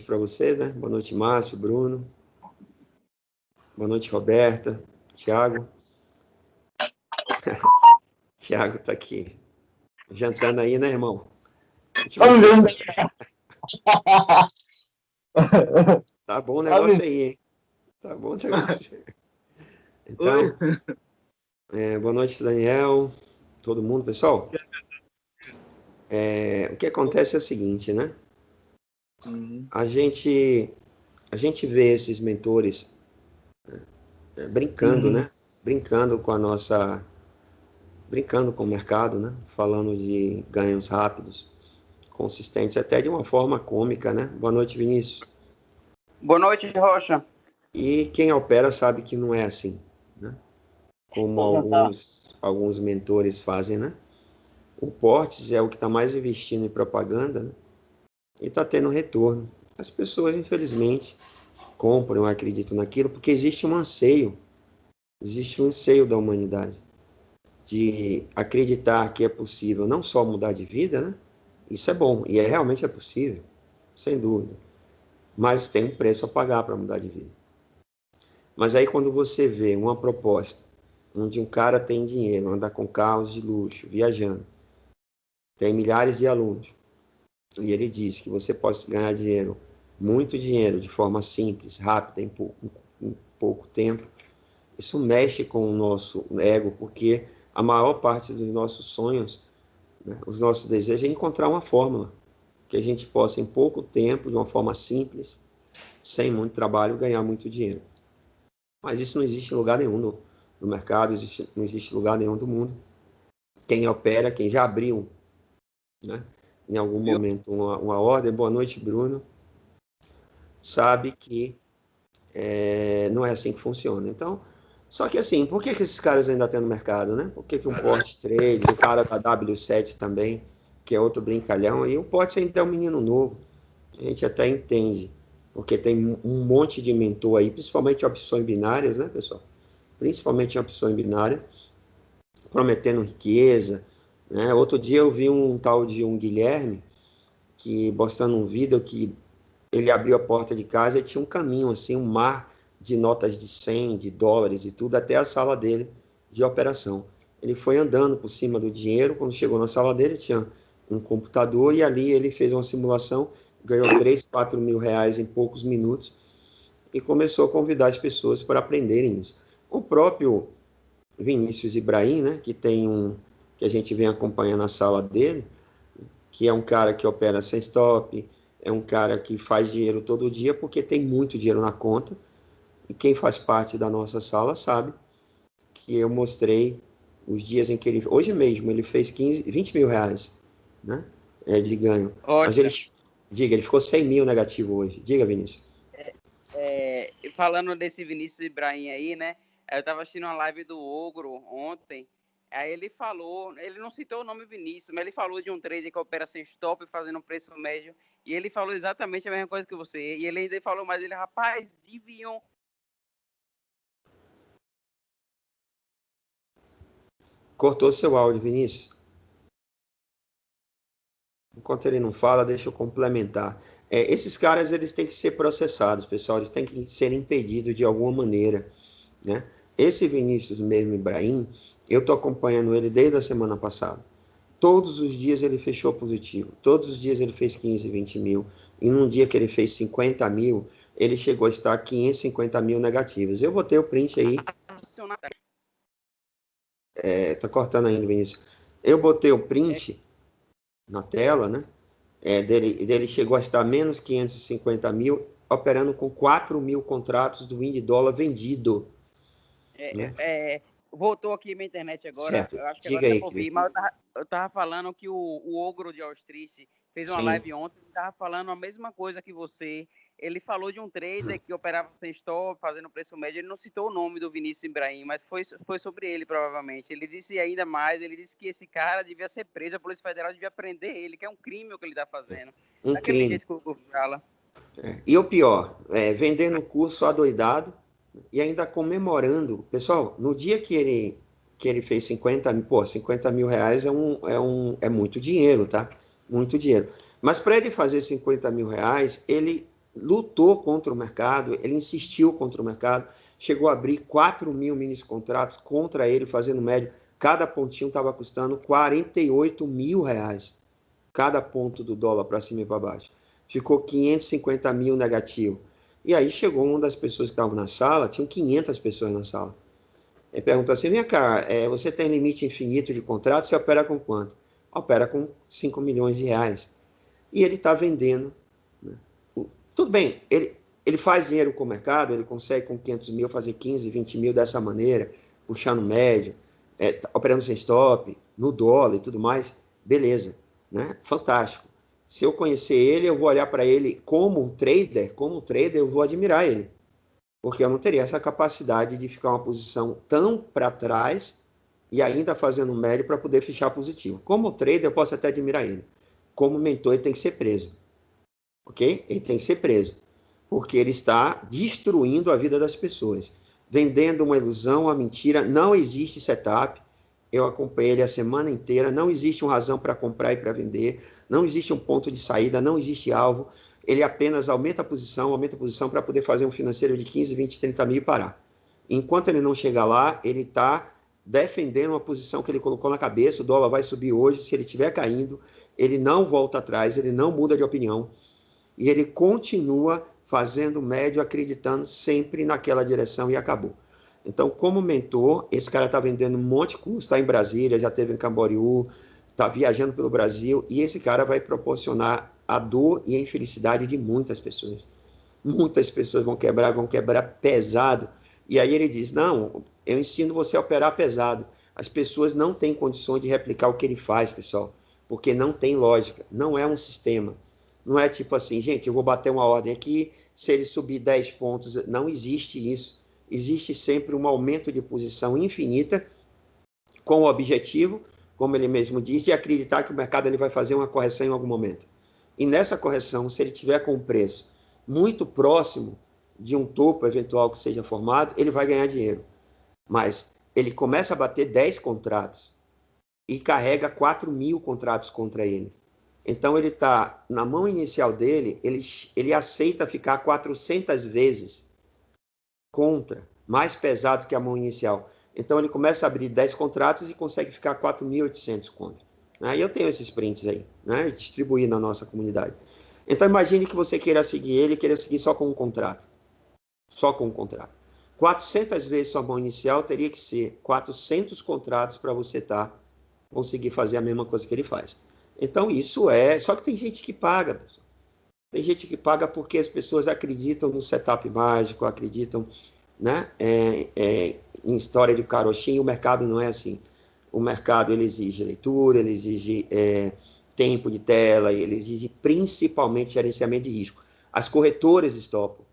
para vocês, né? Boa noite, Márcio, Bruno. Boa noite, Roberta, Tiago. Tiago tá aqui jantando aí, né, irmão? Tá bom o negócio aí, hein? Tá bom o negócio. Então, boa noite, Daniel, todo mundo, pessoal. O que acontece é o seguinte, né? A gente vê esses mentores brincando, né? Brincando com brincando com o mercado, né? Falando de ganhos rápidos, consistentes, até de uma forma cômica, né? Boa noite, Vinícius. Boa noite, Rocha. E quem opera sabe que não é assim, né? Como alguns mentores fazem, né? O Portes é o que está mais investindo em propaganda, né? E está tendo retorno. As pessoas, infelizmente, compram, acreditam naquilo, porque existe um anseio da humanidade de acreditar que é possível não só mudar de vida, né? Isso é bom, e realmente é possível, sem dúvida. Mas tem um preço a pagar para mudar de vida. Mas aí quando você vê uma proposta onde um cara tem dinheiro, anda com carros de luxo, viajando, tem milhares de alunos, e ele diz que você pode ganhar dinheiro, muito dinheiro, de forma simples, rápida, em pouco tempo, isso mexe com o nosso ego, porque a maior parte dos nossos sonhos, né, os nossos desejos, é encontrar uma fórmula que a gente possa, em pouco tempo, de uma forma simples, sem muito trabalho, ganhar muito dinheiro. Mas isso não existe em lugar nenhum no mercado, não existe em lugar nenhum do mundo. Quem opera, quem já abriu, né, em algum momento uma ordem, boa noite, Bruno, sabe que não é assim que funciona. Então, só que assim, por que esses caras ainda estão no mercado, né? Por que um Porte Trade, o cara da W7 também, que é outro brincalhão, e o Porte ainda é um menino novo, a gente até entende, porque tem um monte de mentor aí, principalmente opções binárias, né, pessoal? Principalmente em opções binárias, prometendo riqueza, né? Outro dia eu vi um tal de um Guilherme, que postando um vídeo que ele abriu a porta de casa e tinha um caminho, assim, um mar de notas de 100, de dólares e tudo, até a sala dele de operação. Ele foi andando por cima do dinheiro, quando chegou na sala dele, tinha um computador, e ali ele fez uma simulação, ganhou 3, 4 mil reais em poucos minutos, e começou a convidar as pessoas para aprenderem isso. O próprio Vinícius Ibrahim, né, que a gente vem acompanhando a sala dele, que é um cara que opera sem stop, é um cara que faz dinheiro todo dia porque tem muito dinheiro na conta, e quem faz parte da nossa sala sabe que eu mostrei os dias em que ele... Hoje mesmo ele fez 20 mil reais, né, de ganho. Ótimo. Mas ele ficou 100 mil negativo hoje. Diga, Vinícius. Falando desse Vinícius Ibrahim aí, né, eu estava assistindo uma live do Ogro ontem, aí ele falou, ele não citou o nome Vinícius, mas ele falou de um trader que opera sem stop, fazendo um preço médio, e ele falou exatamente a mesma coisa que você, e ele ainda falou mais, rapaz, deviam... Cortou seu áudio, Vinícius. Enquanto ele não fala, deixa eu complementar. Esses caras, eles têm que ser processados, pessoal, eles têm que ser impedidos de alguma maneira, né? Esse Vinícius mesmo, Ibrahim, eu estou acompanhando ele desde a semana passada. Todos os dias ele fechou positivo, todos os dias ele fez 15, 20 mil, e num dia que ele fez 50 mil, ele chegou a estar 550 mil negativos. Eu botei o print aí. Tá cortando ainda, Vinícius. Eu botei o print na tela, né? Dele chegou a estar menos 550 mil, operando com 4 mil contratos do Indy dólar vendido. Né? Voltou aqui minha internet agora, certo. Eu acho que Diga agora aí, eu ouvi, mas eu tava falando que o Ogro de Wall Street fez uma live ontem, ele tava falando a mesma coisa que você. Ele falou de um trader que operava sem stop, fazendo preço médio. Ele não citou o nome do Vinícius Ibrahim, mas foi sobre ele, provavelmente. Ele disse ainda mais, ele disse que esse cara devia ser preso, a Polícia Federal devia prender ele, que é um crime o que ele está fazendo. Daquele crime. Jeito que o Google fala. E o pior, vendendo curso adoidado e ainda comemorando. Pessoal, no dia que ele fez 50 mil reais é muito dinheiro, tá? Muito dinheiro. Mas para ele fazer 50 mil reais, ele lutou contra o mercado, ele insistiu contra o mercado, chegou a abrir 4 mil mini contratos contra ele, fazendo médio. Cada pontinho estava custando 48 mil reais. Cada ponto do dólar para cima e para baixo. Ficou 550 mil negativo. E aí chegou uma das pessoas que estavam na sala, tinham 500 pessoas na sala. Ele perguntou assim, vem cá, você tem limite infinito de contrato, você opera com quanto? Opera com 5 milhões de reais. E ele está vendendo. Né? Tudo bem, ele faz dinheiro com o mercado, ele consegue com 500 mil fazer 15, 20 mil dessa maneira, puxando médio, operando sem stop, no dólar e tudo mais, beleza, né? Fantástico. Se eu conhecer ele, eu vou olhar para ele como trader, eu vou admirar ele, porque eu não teria essa capacidade de ficar uma posição tão para trás e ainda fazendo médio para poder fechar positivo. Como trader, eu posso até admirar ele. Como mentor, ele tem que ser preso. Ok? Ele tem que ser preso. Porque ele está destruindo a vida das pessoas. Vendendo uma ilusão, uma mentira. Não existe setup. Eu acompanhei ele a semana inteira. Não existe uma razão para comprar e para vender. Não existe um ponto de saída. Não existe alvo. Ele apenas aumenta a posição para poder fazer um financeiro de 15, 20, 30 mil e parar. Enquanto ele não chegar lá, ele está defendendo uma posição que ele colocou na cabeça. O dólar vai subir hoje. Se ele estiver caindo, ele não volta atrás, ele não muda de opinião. E ele continua fazendo médio, acreditando sempre naquela direção e acabou. Então, como mentor, esse cara está vendendo um monte de curso, está em Brasília, já esteve em Camboriú, está viajando pelo Brasil, e esse cara vai proporcionar a dor e a infelicidade de muitas pessoas. Muitas pessoas vão quebrar pesado. E aí ele diz, não, eu ensino você a operar pesado. As pessoas não têm condições de replicar o que ele faz, pessoal, porque não tem lógica, não é um sistema. Não é tipo assim, gente, eu vou bater uma ordem aqui, se ele subir 10 pontos, não existe isso. Existe sempre um aumento de posição infinita, com o objetivo, como ele mesmo diz, de acreditar que o mercado ele vai fazer uma correção em algum momento. E nessa correção, se ele tiver com um preço muito próximo de um topo eventual que seja formado, ele vai ganhar dinheiro. Mas ele começa a bater 10 contratos e carrega 4 mil contratos contra ele. Então, ele está, na mão inicial dele, ele aceita ficar 400 vezes contra, mais pesado que a mão inicial. Então, ele começa a abrir 10 contratos e consegue ficar 4.800 contra. E eu tenho esses prints aí, né, distribuir na nossa comunidade. Então, imagine que você queira seguir ele, queira seguir só com um contrato. Só com um contrato. 400 vezes sua mão inicial teria que ser 400 contratos para você conseguir fazer a mesma coisa que ele faz. Então, isso só que tem gente que paga, pessoal. Tem gente que paga porque as pessoas acreditam no setup mágico, acreditam, né, em história de carochinho. O mercado não é assim. O mercado ele exige leitura, ele exige tempo de tela, ele exige principalmente gerenciamento de risco. As corretoras stopam,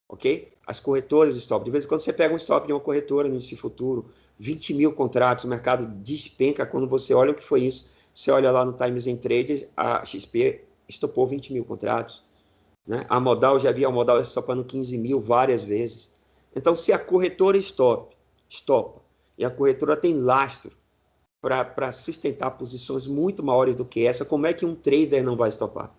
ok? As corretoras stopam. De vez em quando você pega um stop de uma corretora no índice futuro, 20 mil contratos, o mercado despenca. Quando você olha o que foi isso, você olha lá no Times and Trade, a XP estopou 20 mil contratos. Né? A Modal, já vi a Modal estopando 15 mil várias vezes. Então, se a corretora estopa, e a corretora tem lastro para sustentar posições muito maiores do que essa, como é que um trader não vai estopar?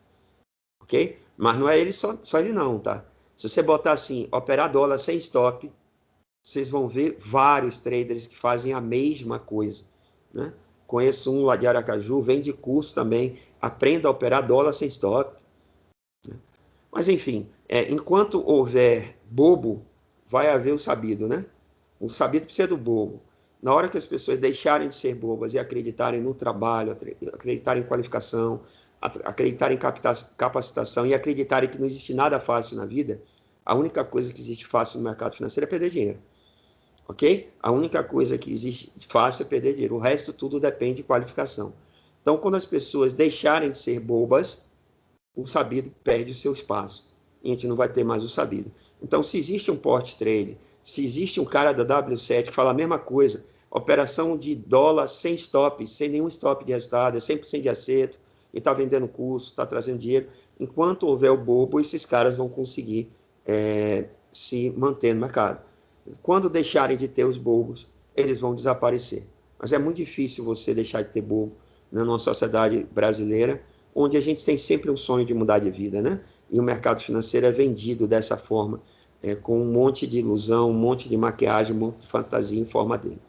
Ok? Mas não é ele só ele não, tá? Se você botar assim, operar dólar sem stop, vocês vão ver vários traders que fazem a mesma coisa, né? Conheço um lá de Aracaju, vende curso também, aprenda a operar dólar sem stop. Mas, enfim, enquanto houver bobo, vai haver o sabido, né? O sabido precisa do bobo. Na hora que as pessoas deixarem de ser bobas e acreditarem no trabalho, acreditarem em qualificação, acreditarem em capacitação e acreditarem que não existe nada fácil na vida, a única coisa que existe fácil no mercado financeiro é perder dinheiro. Ok? A única coisa que existe fácil é perder dinheiro. O resto tudo depende de qualificação. Então, quando as pessoas deixarem de ser bobas, o sabido perde o seu espaço. E a gente não vai ter mais o sabido. Então, se existe um port trade, se existe um cara da W7 que fala a mesma coisa, operação de dólar sem stop, sem nenhum stop de resultado, é 100% de acerto, e está vendendo curso, está trazendo dinheiro, enquanto houver o bobo, esses caras vão conseguir se manter no mercado. Quando deixarem de ter os bobos, eles vão desaparecer. Mas é muito difícil você deixar de ter bobo numa sociedade brasileira, onde a gente tem sempre um sonho de mudar de vida, né? e o mercado financeiro é vendido dessa forma, com um monte de ilusão, um monte de maquiagem, um monte de fantasia em forma dele.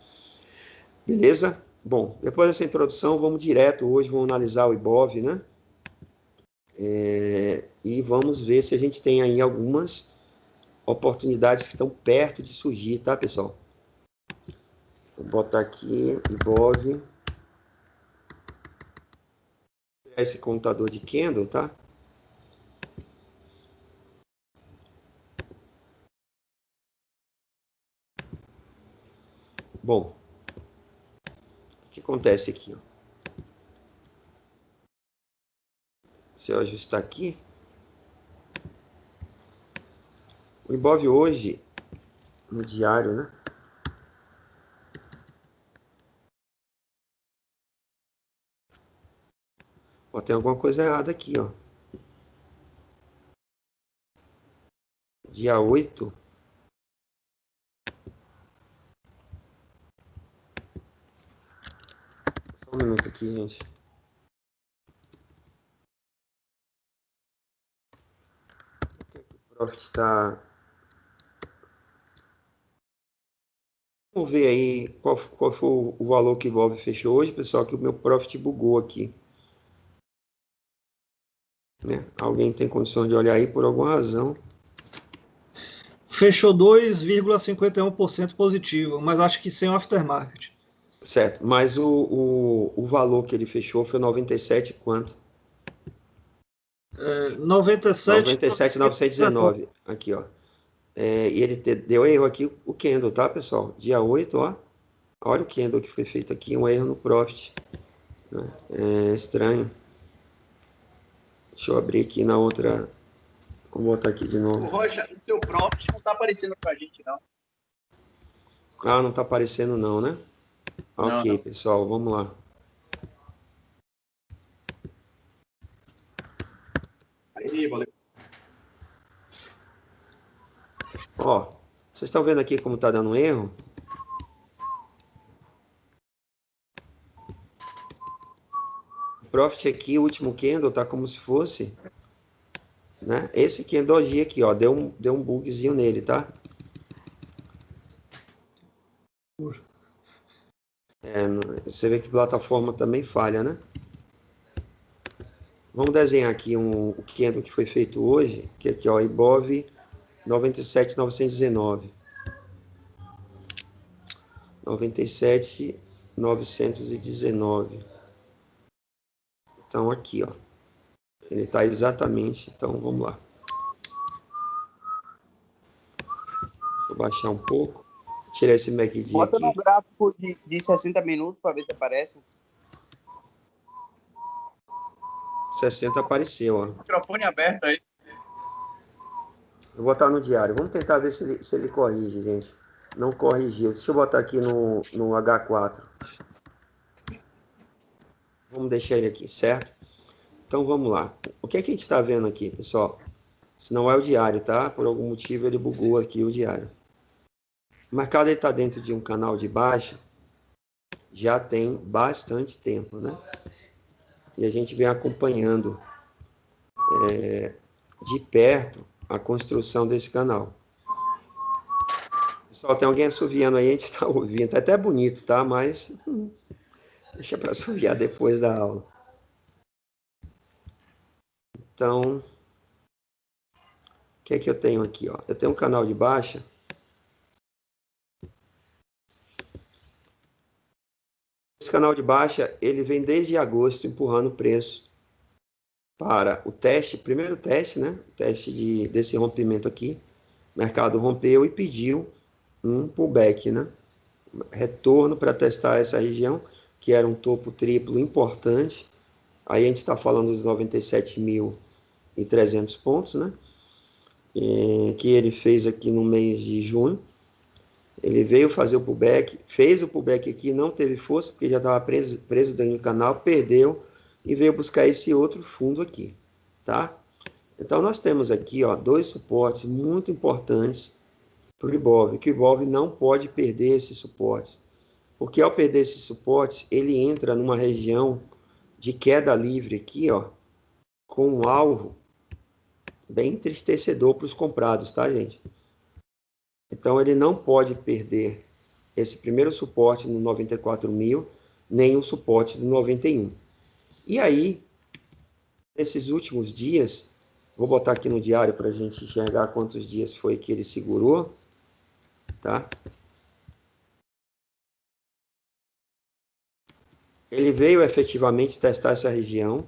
Beleza? Bom, depois dessa introdução, vamos direto hoje, vamos analisar o Ibov, né? E vamos ver se a gente tem aí algumas oportunidades que estão perto de surgir, tá, pessoal? Vou botar aqui, Ibov. Esse computador de Kendall, tá? Bom, o que acontece aqui? Ó? Se eu ajustar aqui, o Ibov hoje, no diário, né? Ó, tem alguma coisa errada aqui, ó. Dia 8. Só um minuto aqui, gente. Por que o Profit está... Vamos ver aí qual foi o valor que o Ibov fechou hoje, pessoal, que o meu Profit bugou aqui. Né? Alguém tem condições de olhar aí por alguma razão? Fechou 2,51% positivo, mas acho que sem o aftermarket. Certo, mas o valor que ele fechou foi 97 quanto? 97.919. Aqui, ó. E ele deu erro aqui, o candle, tá, pessoal? Dia 8, ó. Olha o candle que foi feito aqui, um erro no Profit. É estranho. Deixa eu abrir aqui na outra. Vou botar aqui de novo. Rocha, o seu Profit não tá aparecendo pra gente, não. Ah, não tá aparecendo não, né? Ok, Não. pessoal, vamos lá. Aí, valeu. Ó, vocês estão vendo aqui como tá dando um erro? O Profit aqui, o último candle, tá como se fosse, né? Esse candle aqui, ó, deu um bugzinho nele, tá? Você vê que plataforma também falha, né? Vamos desenhar aqui o candle que foi feito hoje, que é aqui, ó, Ibov 97.919. 97.919. Então, aqui, ó. Ele está exatamente... Então, vamos lá. Deixa eu baixar um pouco. Tirar esse MACD Bota aqui. no gráfico de 60 minutos para ver se aparece. 60 apareceu, ó. Microfone aberto aí. Vou botar no diário. Vamos tentar ver se ele corrige, gente. Não corrigiu. Deixa eu botar aqui no H4. Vamos deixar ele aqui, certo? Então, vamos lá. O que é que a gente está vendo aqui, pessoal? Se não é o diário, tá? Por algum motivo ele bugou aqui o diário. O mercado está dentro de um canal de baixa já tem bastante tempo, né? E a gente vem acompanhando de perto a construção desse canal. Pessoal, tem alguém assoviando aí, a gente está ouvindo. Tá até bonito, tá? Mas deixa para assoviar depois da aula. Então, o que é que eu tenho aqui? Ó? Eu tenho um canal de baixa. Esse canal de baixa, ele vem desde agosto empurrando o preço para o teste, primeiro teste, né? O teste desse rompimento aqui. O mercado rompeu e pediu um pullback, né? Retorno para testar essa região, que era um topo triplo importante. Aí a gente está falando dos 97.300 pontos, né? Que ele fez aqui no mês de junho. Ele veio fazer o pullback, fez o pullback aqui, não teve força, porque já estava preso dentro do canal, perdeu e veio buscar esse outro fundo aqui, tá? Então, nós temos aqui, ó, dois suportes muito importantes para o Ibov, que o Ibov não pode perder esses suportes, porque ao perder esses suportes, ele entra numa região de queda livre aqui, ó, com um alvo bem entristecedor para os comprados, tá, gente? Então, ele não pode perder esse primeiro suporte no 94.000, nem o suporte do 91. E aí, nesses últimos dias, vou botar aqui no diário para a gente enxergar quantos dias foi que ele segurou, tá? Ele veio efetivamente testar essa região,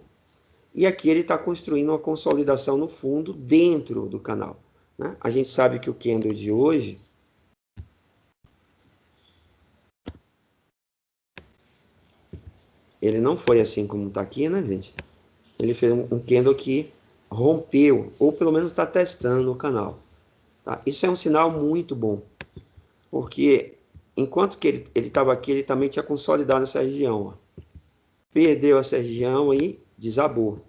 e aqui ele está construindo uma consolidação no fundo dentro do canal, né? A gente sabe que o candle de hoje, ele não foi assim como está aqui, né, gente? Ele fez um candle que rompeu, ou pelo menos está testando o canal. Tá? Isso é um sinal muito bom, porque enquanto que ele estava aqui, ele também tinha consolidado essa região. Ó. Perdeu essa região e desabou,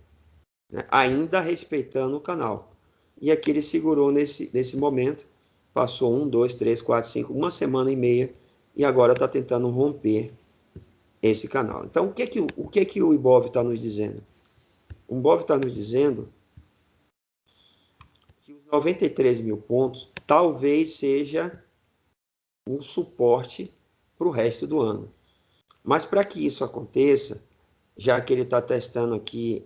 né? Ainda respeitando o canal. E aqui ele segurou nesse momento, passou 1, 2, 3, 4, 5, uma semana e meia, e agora está tentando romper esse canal. Então, o que o Ibov está nos dizendo? O Ibov está nos dizendo que os 93 mil pontos talvez seja um suporte para o resto do ano. Mas para que isso aconteça, já que ele está testando aqui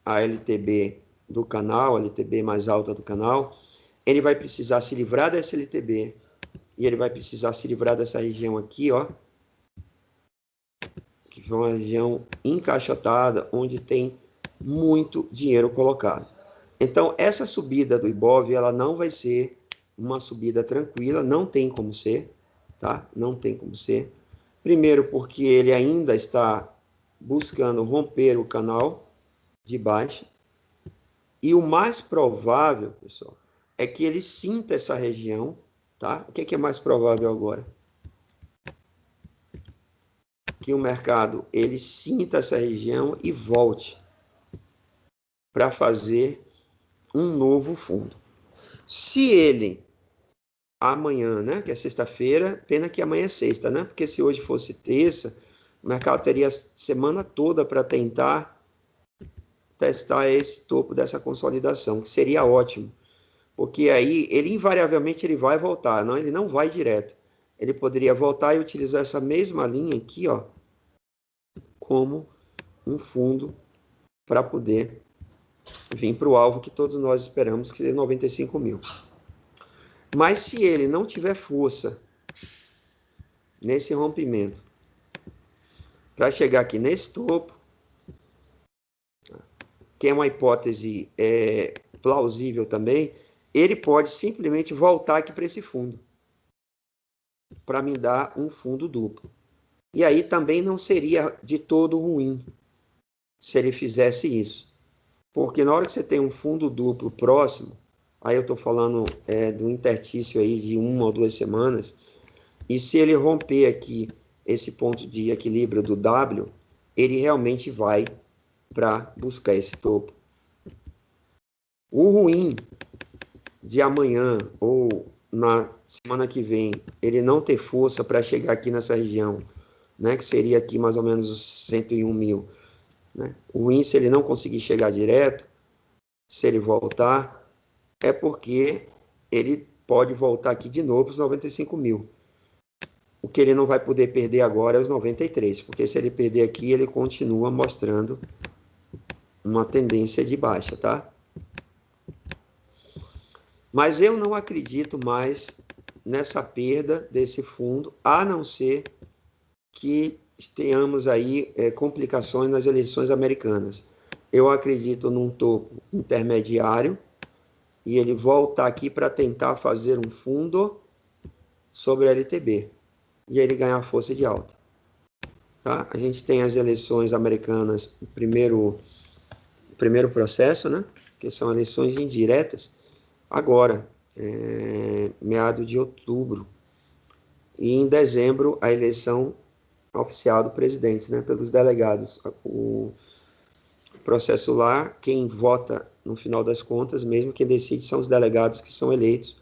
a LTB do canal, a LTB mais alta do canal, ele vai precisar se livrar dessa LTB e ele vai precisar se livrar dessa região aqui, ó, que foi uma região encaixotada, onde tem muito dinheiro colocado. Então, essa subida do Ibov, ela não vai ser uma subida tranquila, não tem como ser, tá? Não tem como ser. Primeiro, porque ele ainda está buscando romper o canal de baixa. E o mais provável, pessoal, é que ele sinta essa região, tá? O que é mais provável agora? Que o mercado, ele sinta essa região e volte para fazer um novo fundo. Se ele amanhã, né, que é sexta-feira, pena que amanhã é sexta, né? Porque se hoje fosse terça, o mercado teria a semana toda para tentar testar esse topo dessa consolidação, que seria ótimo, porque aí ele invariavelmente ele vai voltar, não, ele não vai direto. Ele poderia voltar e utilizar essa mesma linha aqui, ó, como um fundo para poder vir para o alvo que todos nós esperamos, que é 95 mil. Mas se ele não tiver força nesse rompimento para chegar aqui nesse topo, que é uma hipótese plausível também, ele pode simplesmente voltar aqui para esse fundo, para me dar um fundo duplo. E aí também não seria de todo ruim se ele fizesse isso. Porque na hora que você tem um fundo duplo próximo, aí eu estou falando do intertício aí de 1 ou 2 semanas, e se ele romper aqui esse ponto de equilíbrio do W, ele realmente vai para buscar esse topo. O ruim de amanhã ou na semana que vem, ele não ter força para chegar aqui nessa região, né, que seria aqui mais ou menos os 101 mil. Né? O ruim, se ele não conseguir chegar direto, se ele voltar, é porque ele pode voltar aqui de novo os 95 mil. O que ele não vai poder perder agora é os 93, porque se ele perder aqui, ele continua mostrando uma tendência de baixa, tá? Mas eu não acredito mais nessa perda desse fundo, a não ser que tenhamos aí complicações nas eleições americanas. Eu acredito num topo intermediário e ele volta aqui para tentar fazer um fundo sobre a LTB e ele ganhar força de alta. Tá? A gente tem as eleições americanas, o primeiro processo, né? Que são eleições indiretas, agora, meado de outubro. E em dezembro, a eleição oficial do presidente, né? Pelos delegados. O processo lá, quem vota no final das contas, mesmo quem decide são os delegados que são eleitos,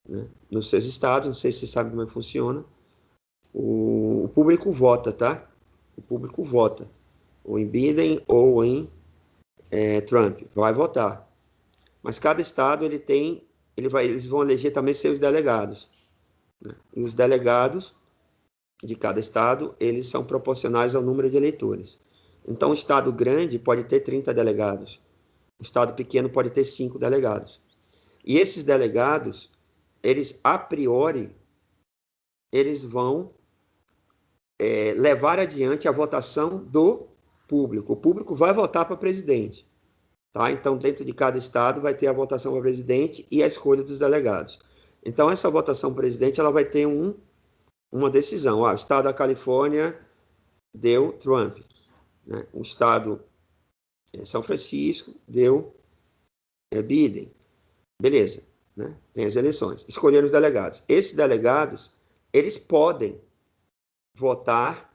né, nos seus estados. Não sei se você sabe como é que funciona. O público vota, tá? O público vota. Ou em Biden ou em Trump. Vai votar. Mas cada estado eles vão eleger também seus delegados, né? E os delegados de cada estado, eles são proporcionais ao número de eleitores. Então, o estado grande pode ter 30 delegados, o estado pequeno pode ter 5 delegados. E esses delegados, eles, a priori, eles vão levar adiante a votação do público. O público vai votar para presidente. Tá? Então, dentro de cada estado, vai ter a votação para presidente e a escolha dos delegados. Então, essa votação para presidente ela vai ter uma decisão. O estado da Califórnia deu Trump. Né? O estado de São Francisco deu Biden. Beleza. Né? Tem as eleições. Escolheram os delegados. Esses delegados, eles podem votar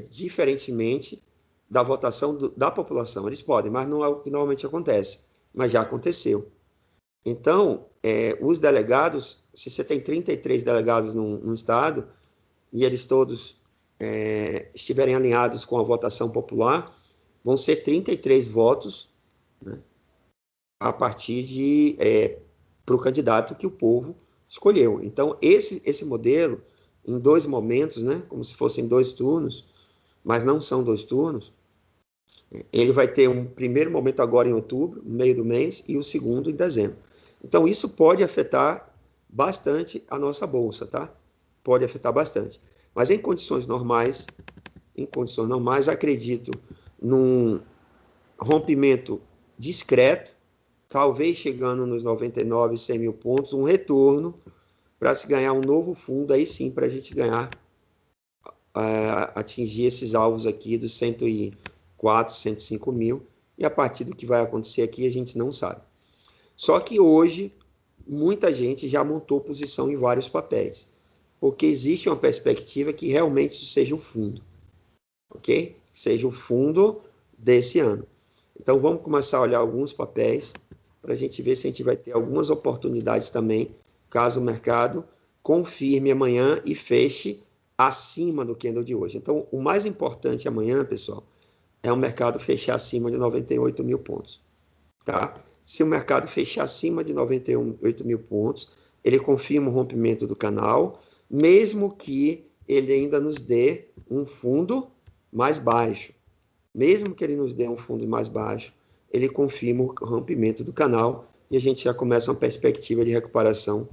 diferentemente da votação da população. Eles podem, mas não é o que normalmente acontece. Mas já aconteceu. Então, os delegados, se você tem 33 delegados num estado, e eles todos estiverem alinhados com a votação popular, vão ser 33 votos, né, a partir para o candidato que o povo escolheu. Então, esse modelo, em 2 momentos, né, como se fossem 2 turnos, mas não são 2 turnos, ele vai ter um primeiro momento agora em outubro, no meio do mês, e o segundo em dezembro. Então, isso pode afetar bastante a nossa bolsa, tá? Pode afetar bastante. Mas em condições normais, acredito num rompimento discreto, talvez chegando nos 99, 100 mil pontos, um retorno para se ganhar um novo fundo, aí sim, para a gente ganhar, atingir esses alvos aqui dos 104, 105 mil, e a partir do que vai acontecer aqui a gente não sabe. Só que hoje, muita gente já montou posição em vários papéis, porque existe uma perspectiva que realmente isso seja um fundo, ok? Seja o fundo desse ano. Então, vamos começar a olhar alguns papéis para a gente ver se a gente vai ter algumas oportunidades também, caso o mercado confirme amanhã e feche acima do candle de hoje. Então, o mais importante amanhã, pessoal, é o mercado fechar acima de 98 mil pontos, tá? Se o mercado fechar acima de 98 mil pontos, ele confirma o rompimento do canal, mesmo que ele ainda nos dê um fundo mais baixo. Mesmo que ele nos dê um fundo mais baixo, ele confirma o rompimento do canal e a gente já começa uma perspectiva de recuperação,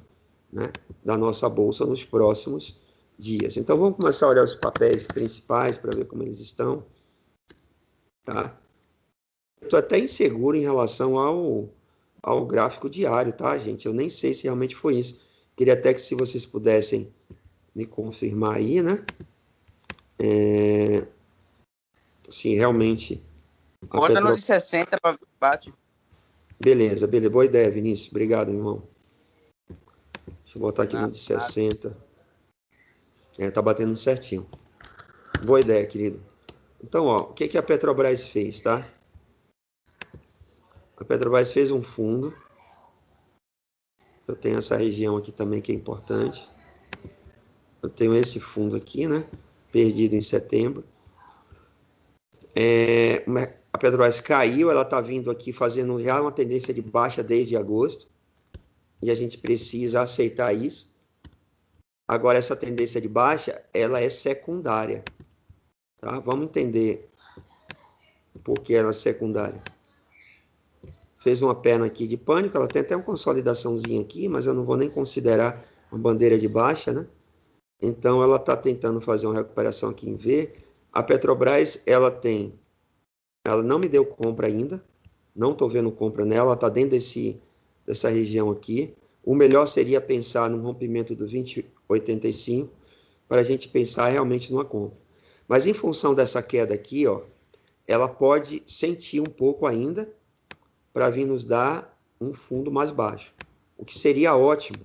né, da nossa bolsa nos próximos dias. Então, vamos começar a olhar os papéis principais para ver como eles estão. Tá? Estou até inseguro em relação ao gráfico diário, tá, gente? Eu nem sei se realmente foi isso. Queria até que se vocês pudessem me confirmar aí, né? Se realmente... Bota no de 60 para bate. Beleza. Boa ideia, Vinícius. Obrigado, irmão. Deixa eu botar aqui no de 60. Tá batendo certinho. Boa ideia, querido. Então, ó, o que a Petrobras fez, tá? A Petrobras fez um fundo. Eu tenho essa região aqui também que é importante. Eu tenho esse fundo aqui, né? Perdido em setembro. A Petrobras caiu, ela está vindo aqui fazendo já uma tendência de baixa desde agosto. E a gente precisa aceitar isso. Agora, essa tendência de baixa, ela é secundária. Tá? Vamos entender por que ela é secundária. Fez uma perna aqui de pânico, ela tem até uma consolidaçãozinha aqui, mas eu não vou nem considerar uma bandeira de baixa, né? Então, ela está tentando fazer uma recuperação aqui em V. A Petrobras, ela não me deu compra ainda, não estou vendo compra nela, ela está dentro dessa região aqui. O melhor seria pensar num rompimento do 20,85 para a gente pensar realmente numa compra. Mas em função dessa queda aqui, ó, ela pode sentir um pouco ainda para vir nos dar um fundo mais baixo. O que seria ótimo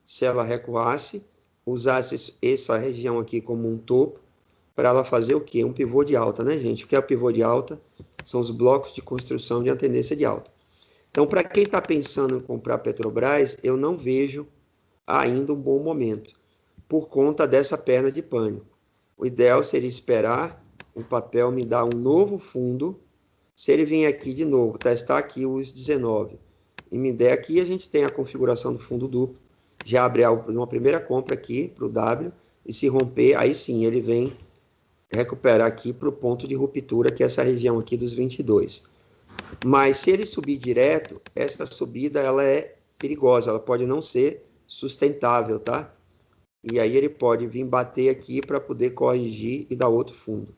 se ela recuasse, usasse essa região aqui como um topo, para ela fazer o quê? Um pivô de alta, né, gente? O que é o pivô de alta? São os blocos de construção de uma tendência de alta. Então, para quem está pensando em comprar Petrobras, eu não vejo ainda um bom momento, por conta dessa perna de pânico. O ideal seria esperar o papel me dar um novo fundo Se ele vir aqui de novo, testar aqui os 19 e me der aqui, a gente tem a configuração do fundo duplo. Já abre uma primeira compra aqui para o W, e se romper, aí sim ele vem recuperar aqui para o ponto de ruptura, que é essa região aqui dos 22. Mas se ele subir direto, essa subida ela é perigosa, ela pode não ser sustentável, tá? E aí ele pode vir bater aqui para poder corrigir e dar outro fundo.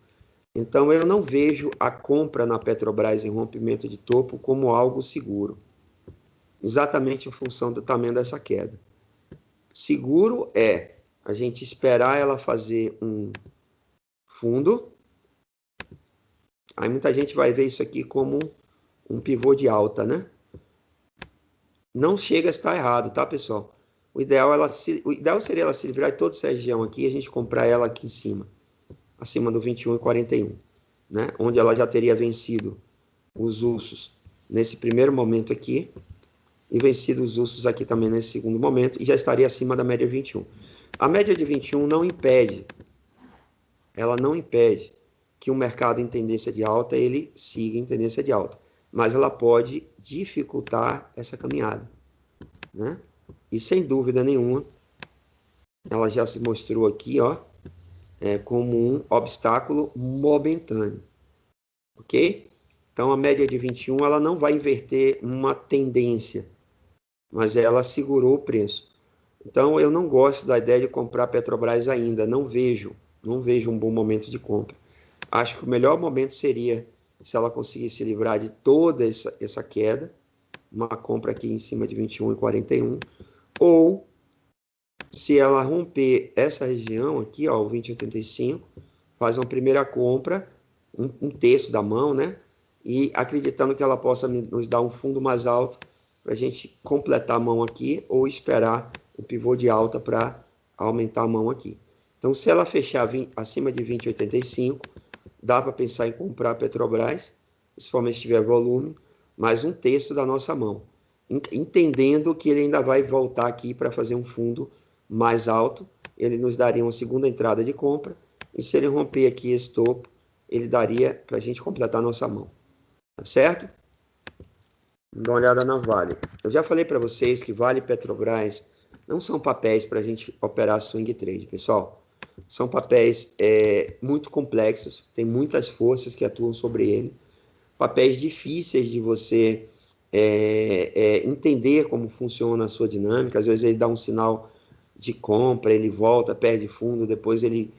Então eu não vejo a compra na Petrobras em rompimento de topo como algo seguro, exatamente em função do tamanho dessa queda. Seguro é a gente esperar ela fazer um fundo. Aí muita gente vai ver isso aqui como um pivô de alta, né? Não chega a estar errado, tá, pessoal? O ideal seria ela se livrar de toda essa região aqui e a gente comprar ela aqui em cima, acima do 21,41, né? Onde ela já teria vencido os ursos nesse primeiro momento aqui e vencido os ursos aqui também nesse segundo momento e já estaria acima da média 21. A média de 21 não impede, ela não impede que o mercado em tendência de alta ele siga em tendência de alta, mas ela pode dificultar essa caminhada, né? E sem dúvida nenhuma, ela já se mostrou aqui, ó, como um obstáculo momentâneo, ok? Então a média de 21 ela não vai inverter uma tendência, mas ela segurou o preço. Então eu não gosto da ideia de comprar Petrobras ainda, não vejo um bom momento de compra. Acho que o melhor momento seria se ela conseguir se livrar de toda essa queda, uma compra aqui em cima de 21,41, ou se ela romper essa região aqui, ó, o 20,85, faz uma primeira compra, um terço da mão, né? E acreditando que ela possa nos dar um fundo mais alto para a gente completar a mão aqui ou esperar o pivô de alta para aumentar a mão aqui. Então, se ela fechar acima de 20,85, dá para pensar em comprar a Petrobras, principalmente se tiver volume, mais um terço da nossa mão, entendendo que ele ainda vai voltar aqui para fazer um fundo mais alto, ele nos daria uma segunda entrada de compra, e se ele romper aqui esse topo, ele daria para a gente completar a nossa mão, tá certo? Dá uma olhada na Vale. Eu já falei para vocês que Vale e Petrobras não são papéis para a gente operar swing trade, pessoal. São papéis muito complexos, tem muitas forças que atuam sobre ele, papéis difíceis de você entender como funciona a sua dinâmica. Às vezes ele dá um sinal de compra, ele volta, perde fundo, depois ele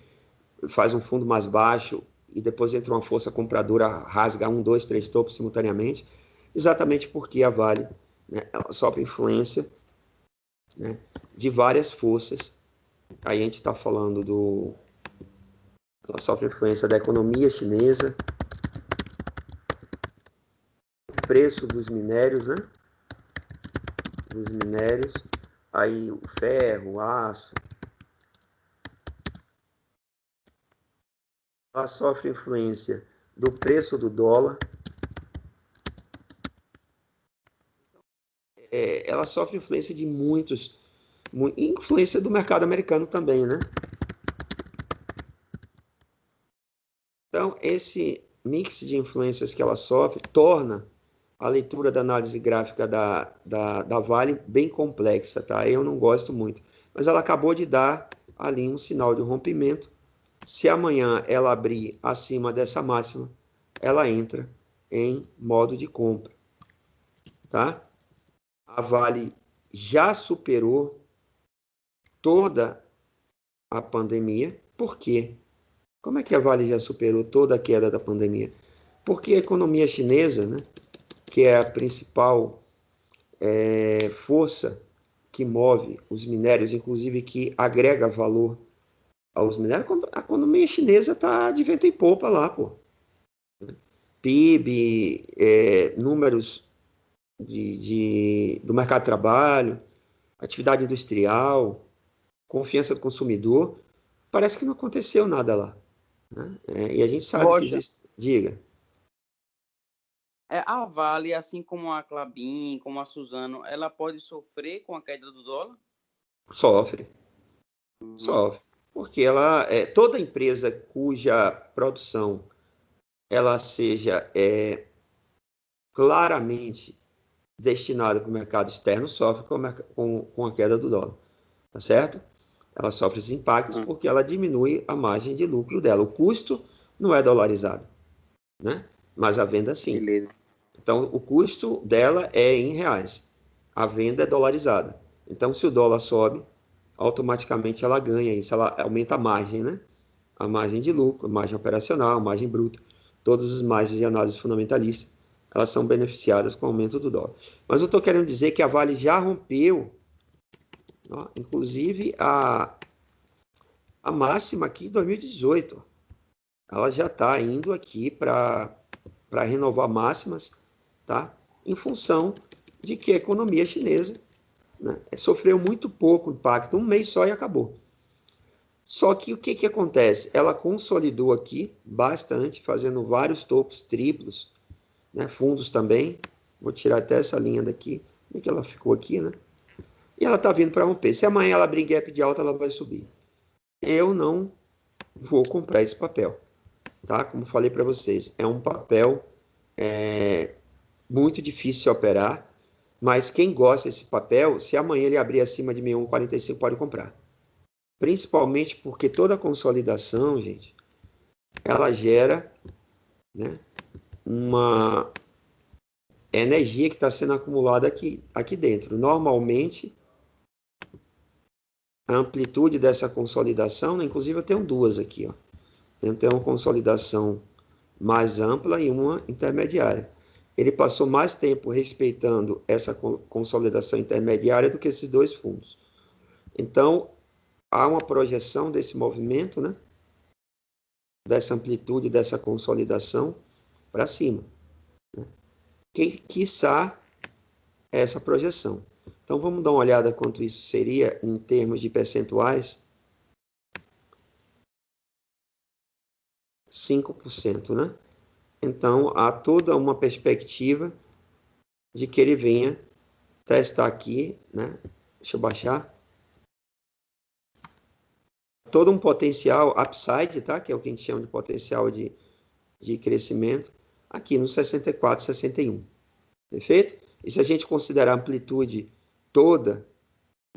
faz um fundo mais baixo e depois entra uma força compradora, rasga 1, 2, 3 topos simultaneamente, exatamente porque a Vale, né, ela sofre influência, né, de várias forças. Aí a gente está falando ela sofre influência da economia chinesa, o preço dos minérios, né? Dos minérios, aí o ferro, o aço. Ela sofre influência do preço do dólar. Ela sofre influência de influência do mercado americano também, né? Então, esse mix de influências que ela sofre torna a leitura da análise gráfica da Vale bem complexa, tá? Eu não gosto muito. Mas ela acabou de dar ali um sinal de rompimento. Se amanhã ela abrir acima dessa máxima, ela entra em modo de compra, tá? A Vale já superou toda a pandemia. Por quê? Como é que a Vale já superou toda a queda da pandemia? Porque a economia chinesa, né, que é a principal força que move os minérios, inclusive que agrega valor aos minérios, a economia chinesa está de vento em popa lá, pô. PIB, números do mercado de trabalho, atividade industrial, confiança do consumidor, parece que não aconteceu nada lá, né? E a gente sabe que existe... Diga. A Vale, assim como a Klabin, como a Suzano, ela pode sofrer com a queda do dólar? Sofre. Sofre. Porque toda empresa cuja produção ela seja claramente destinada para o mercado externo sofre com a queda do dólar, tá certo? Ela sofre esses impactos porque ela diminui a margem de lucro dela. O custo não é dolarizado, né? Mas a venda sim. Beleza. Então, o custo dela é em reais. A venda é dolarizada. Então, se o dólar sobe, automaticamente ela ganha isso. Ela aumenta a margem, né? A margem de lucro, a margem operacional, a margem bruta. Todas as margens de análise fundamentalista, elas são beneficiadas com o aumento do dólar. Mas eu estou querendo dizer que a Vale já rompeu, ó, inclusive a máxima aqui em 2018. Ela já está indo aqui para renovar máximas, tá? Em função de que a economia chinesa, né, sofreu muito pouco impacto, um mês só e acabou. Só que o que acontece? Ela consolidou aqui bastante, fazendo vários topos triplos, né, fundos também. Vou tirar até essa linha daqui, como é que ela ficou aqui, né? E ela está vindo para romper. Se amanhã ela abrir gap de alta, ela vai subir. Eu não vou comprar esse papel, tá? Como falei para vocês, é um papel muito difícil de operar, mas quem gosta desse papel, se amanhã ele abrir acima de 61,45, pode comprar. Principalmente porque toda a consolidação, gente, ela gera, né, uma energia que está sendo acumulada aqui dentro. Normalmente, a amplitude dessa consolidação, né, inclusive eu tenho duas aqui, ó. Eu tenho uma consolidação mais ampla e uma intermediária. Ele passou mais tempo respeitando essa consolidação intermediária do que esses dois fundos. Então, há uma projeção desse movimento, né? Dessa amplitude, dessa consolidação para cima. Né? Quiçá essa projeção. Então, vamos dar uma olhada quanto isso seria em termos de percentuais. 5%, né? Então, há toda uma perspectiva de que ele venha testar aqui, né? Deixa eu baixar. Todo um potencial upside, tá? Que é o que a gente chama de potencial de crescimento, aqui no 64, 61. Perfeito? E se a gente considerar a amplitude toda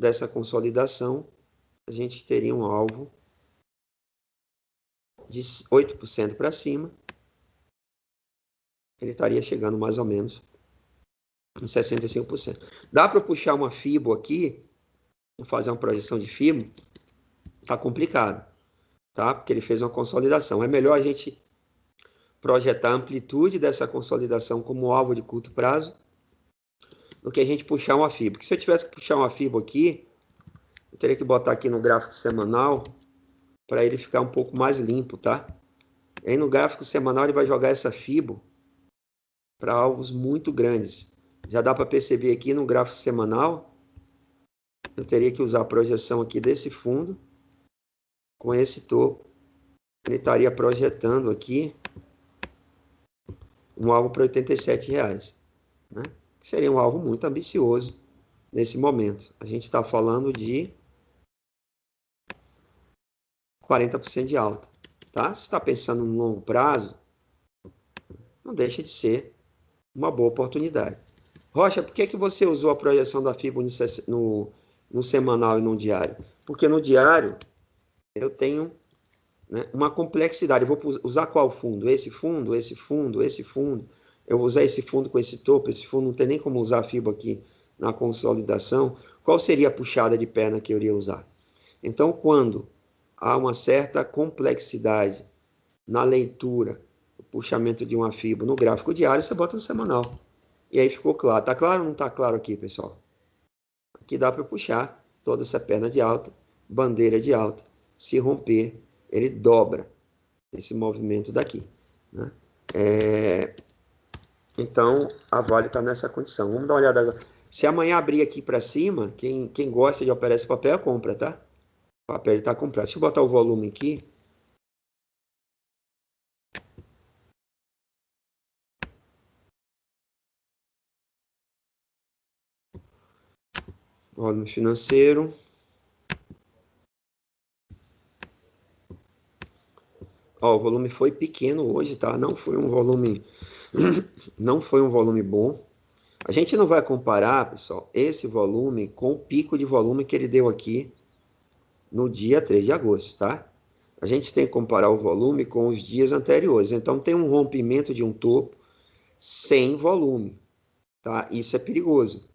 dessa consolidação, a gente teria um alvo de 8% para cima. Ele estaria chegando mais ou menos em 65%. Dá para puxar uma FIBO aqui, fazer uma projeção de FIBO, tá complicado, tá? Porque ele fez uma consolidação. É melhor a gente projetar a amplitude dessa consolidação como alvo de curto prazo do que a gente puxar uma FIBO. Porque se eu tivesse que puxar uma FIBO aqui, eu teria que botar aqui no gráfico semanal para ele ficar um pouco mais limpo, tá? E aí no gráfico semanal ele vai jogar essa FIBO para alvos muito grandes. Já dá para perceber aqui no gráfico semanal, eu teria que usar a projeção aqui desse fundo com esse topo. Ele estaria projetando aqui um alvo para R$ 87,00, né? Que seria um alvo muito ambicioso nesse momento. A gente está falando de 40% de alta, tá? Se está pensando no longo prazo, não deixa de ser uma boa oportunidade. Rocha, por que você usou a projeção da FIBO no semanal e no diário? Porque no diário eu tenho, né, uma complexidade. Eu vou usar qual fundo? Esse fundo, esse fundo, esse fundo. Eu vou usar esse fundo com esse topo, esse fundo não tem nem como usar a FIBO aqui na consolidação. Qual seria a puxada de perna que eu iria usar? Então, quando há uma certa complexidade na leitura, o puxamento de uma FIBO no gráfico diário, você bota no semanal. E aí ficou claro. Tá claro ou não tá claro aqui, pessoal? Aqui dá para puxar toda essa perna de alta, bandeira de alta. Se romper, ele dobra esse movimento daqui, né? Então, a Vale está nessa condição. Vamos dar uma olhada agora. Se amanhã abrir aqui para cima, quem gosta de operar esse papel, compra, tá? O papel está comprado. Deixa eu botar o volume aqui. Volume financeiro. Ó, o volume foi pequeno hoje, tá? Não foi um volume Não foi um volume bom. A gente não vai comparar, pessoal, esse volume com o pico de volume que ele deu aqui no dia 3 de agosto, tá? A gente tem que comparar o volume com os dias anteriores. Então, tem um rompimento de um topo sem volume, tá? Isso é perigoso.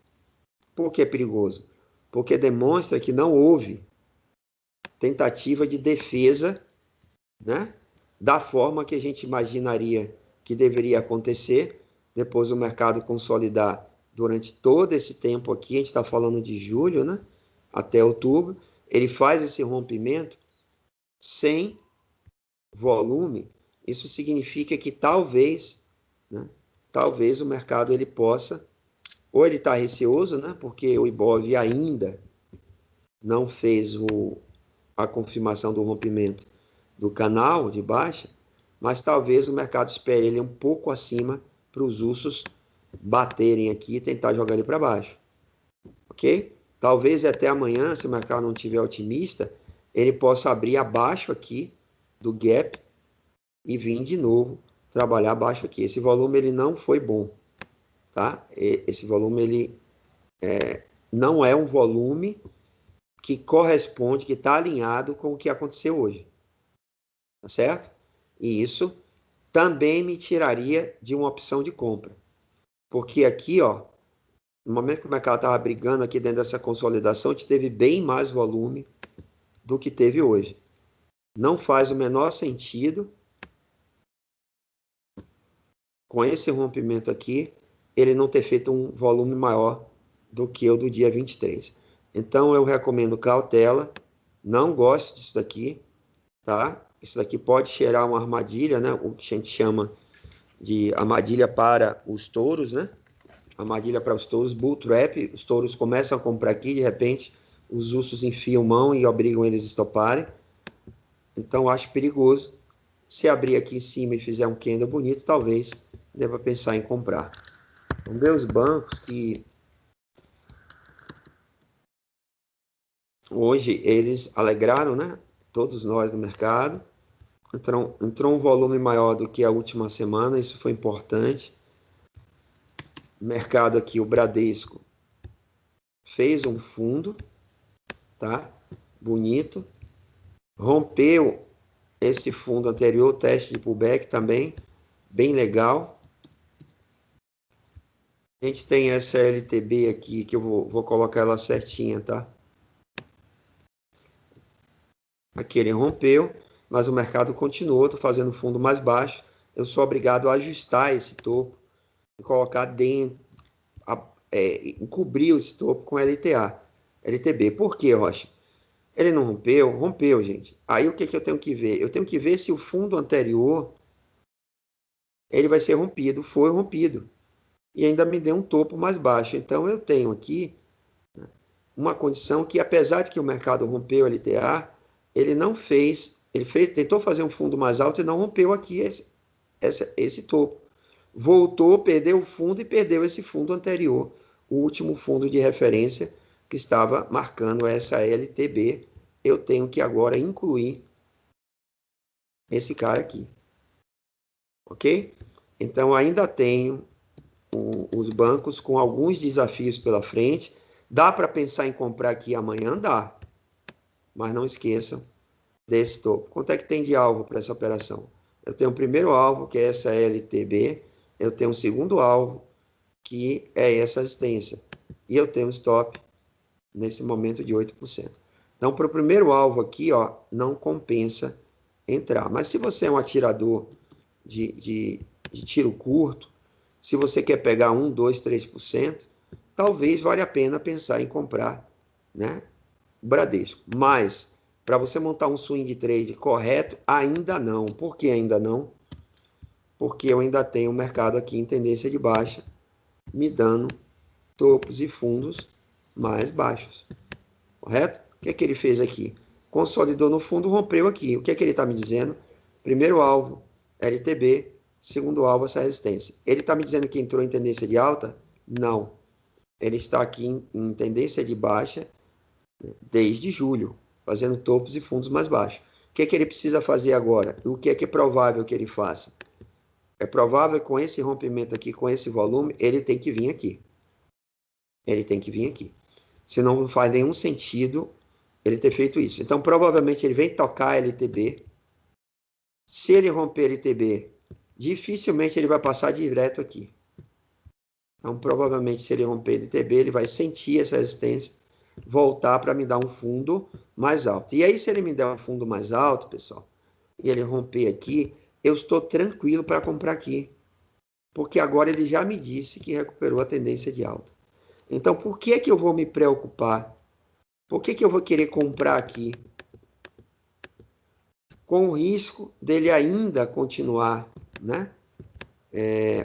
Por que é perigoso? Porque demonstra que não houve tentativa de defesa, né? Da forma que a gente imaginaria que deveria acontecer, depois o mercado consolidar durante todo esse tempo aqui, a gente está falando de julho, né? Até outubro, ele faz esse rompimento sem volume. Isso significa que talvez, né? Talvez o mercado ele possa, ou ele está receoso, né? Porque o Ibov ainda não fez a confirmação do rompimento do canal de baixa, mas talvez o mercado espere ele um pouco acima para os ursos baterem aqui e tentar jogar ele para baixo. Ok? Talvez até amanhã, se o mercado não estiver otimista, ele possa abrir abaixo aqui do gap e vir de novo trabalhar abaixo aqui. Esse volume ele não foi bom, tá? Esse volume ele não é um volume que corresponde, que está alinhado com o que aconteceu hoje. Tá certo? E isso também me tiraria de uma opção de compra. Porque aqui, ó, no momento que o mercado estava brigando aqui dentro dessa consolidação, a gente teve bem mais volume do que teve hoje. Não faz o menor sentido, com esse rompimento aqui, ele não ter feito um volume maior do que o do dia 23. Então, eu recomendo cautela, não gosto disso daqui, tá? Isso daqui pode cheirar uma armadilha, né? O que a gente chama de armadilha para os touros, né? Armadilha para os touros, bull trap. Os touros começam a comprar aqui, de repente, os ursos enfiam mão e obrigam eles a estoparem. Então, eu acho perigoso. Se abrir aqui em cima e fizer um candle bonito, talvez deva pensar em comprar. Vamos ver os bancos que hoje eles alegraram, né? Todos nós no mercado. Entrou um volume maior do que a última semana, isso foi importante. Mercado aqui, o Bradesco fez um fundo, tá? Bonito. Rompeu esse fundo anterior, teste de pullback também, bem legal. A gente tem essa LTB aqui, que eu vou colocar ela certinha, tá? Aqui ele rompeu, mas o mercado continuou, estou fazendo fundo mais baixo. Eu sou obrigado a ajustar esse topo e colocar dentro, encobrir esse topo com LTA, LTB. Por quê, Rocha? Ele não rompeu? Rompeu, gente. Aí o que eu tenho que ver? Eu tenho que ver se o fundo anterior ele vai ser rompido. Foi rompido. E ainda me deu um topo mais baixo. Então eu tenho aqui uma condição que, apesar de que o mercado rompeu o LTA, ele não fez, tentou fazer um fundo mais alto e não rompeu aqui esse topo. Voltou, perdeu o fundo e perdeu esse fundo anterior, o último fundo de referência que estava marcando essa LTB. Eu tenho que agora incluir esse cara aqui. Ok? Então, ainda tenho os bancos com alguns desafios pela frente. Dá para pensar em comprar aqui amanhã? Dá. Mas não esqueçam desse topo. Quanto é que tem de alvo para essa operação? Eu tenho o primeiro alvo, que é essa LTB. Eu tenho o segundo alvo, que é essa resistência. E eu tenho um stop nesse momento de 8%. Então, para o primeiro alvo aqui, ó, não compensa entrar. Mas se você é um atirador de tiro curto, se você quer pegar 1, 2, 3%, talvez valha a pena pensar em comprar, né, Bradesco. Mas, para você montar um swing trade correto, ainda não. Por que ainda não? Porque eu ainda tenho o mercado aqui em tendência de baixa, me dando topos e fundos mais baixos. Correto? O que é que ele fez aqui? Consolidou no fundo, rompeu aqui. O que é que ele está me dizendo? Primeiro alvo, LTB. Segundo alvo, essa resistência. Ele está me dizendo que entrou em tendência de alta? Não. Ele está aqui em tendência de baixa desde julho, fazendo topos e fundos mais baixos. O que é que ele precisa fazer agora? O que é provável que ele faça? É provável que com esse rompimento aqui, com esse volume, ele tem que vir aqui. Ele tem que vir aqui. Senão não faz nenhum sentido ele ter feito isso. Então, provavelmente, ele vem tocar LTB. Se ele romper LTB, dificilmente ele vai passar direto aqui. Então, provavelmente, se ele romper LTB, ele vai sentir essa resistência, voltar para me dar um fundo mais alto. E aí, se ele me der um fundo mais alto, pessoal, e ele romper aqui, eu estou tranquilo para comprar aqui. Porque agora ele já me disse que recuperou a tendência de alta. Então, por que eu vou me preocupar? Por que eu vou querer comprar aqui? Com o risco dele ainda continuar, né?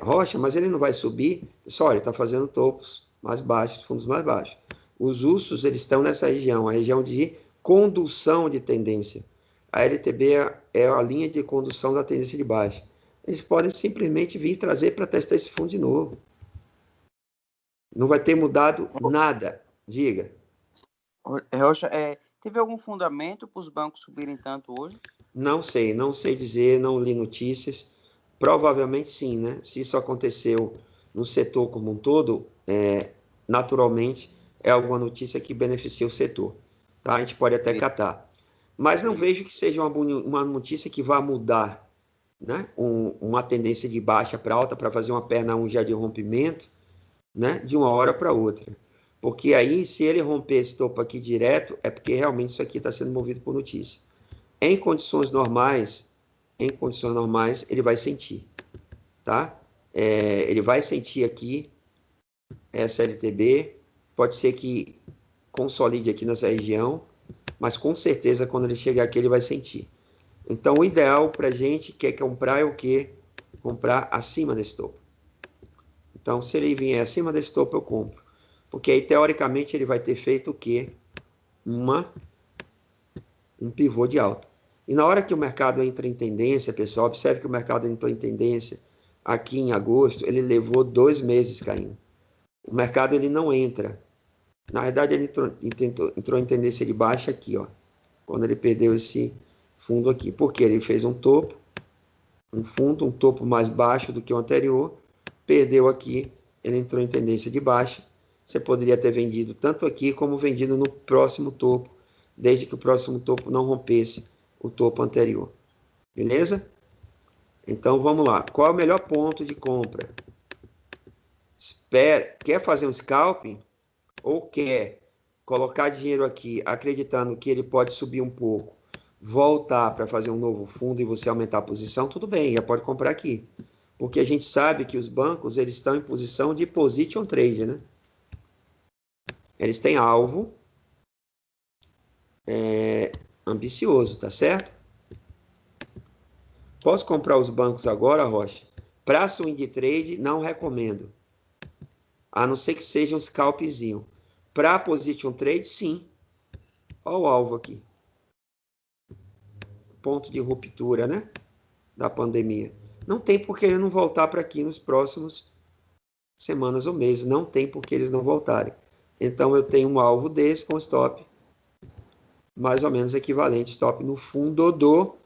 Rocha, mas ele não vai subir. Pessoal, ele está fazendo topos mais baixos, fundos mais baixos. Os ursos, eles estão nessa região, a região de condução de tendência. A LTB é a linha de condução da tendência de baixa. Eles podem simplesmente vir trazer para testar esse fundo de novo. Não vai ter mudado nada. Diga. Rocha, teve algum fundamento para os bancos subirem tanto hoje? Não sei dizer, não li notícias. Provavelmente sim, né? Se isso aconteceu no setor como um todo, naturalmente é alguma notícia que beneficia o setor. Tá? A gente pode até catar. Mas não vejo que seja uma notícia que vá mudar, né? Uma tendência de baixa para alta para fazer uma perna 1 já de rompimento, né? De uma hora para outra. Porque aí, se ele romper esse topo aqui direto, é porque realmente isso aqui está sendo movido por notícia. Em condições normais, ele vai sentir, tá? Ele vai sentir aqui essa LTB, pode ser que consolide aqui nessa região, mas com certeza quando ele chegar aqui ele vai sentir. Então o ideal para a gente que quer comprar é o quê? Comprar acima desse topo. Então se ele vier acima desse topo eu compro, porque aí teoricamente ele vai ter feito o quê? Um pivô de alta. E na hora que o mercado entra em tendência, pessoal, observe que o mercado entrou em tendência aqui em agosto, ele levou 2 meses caindo. O mercado ele não entra. Na verdade, ele entrou em tendência de baixa aqui, ó, quando ele perdeu esse fundo aqui. Porque ele fez um topo, um topo mais baixo do que o anterior, perdeu aqui, ele entrou em tendência de baixa. Você poderia ter vendido tanto aqui como vendido no próximo topo, desde que o próximo topo não rompesse o topo anterior. Beleza? Então, vamos lá. Qual é o melhor ponto de compra? Quer fazer um scalping? Ou quer colocar dinheiro aqui, acreditando que ele pode subir um pouco, voltar para fazer um novo fundo e você aumentar a posição? Tudo bem, já pode comprar aqui. Porque a gente sabe que os bancos eles estão em posição de position trade, né? Eles têm alvo ambicioso, tá certo? Posso comprar os bancos agora, Rocha? Para swing trade, não recomendo. A não ser que seja um scalpzinho. Para position trade, sim. Olha o alvo aqui. Ponto de ruptura, né? Da pandemia. Não tem por que ele não voltar para aqui nos próximos semanas ou meses. Não tem por que eles não voltarem. Então, eu tenho um alvo desse com stop mais ou menos equivalente. Stop no fundo do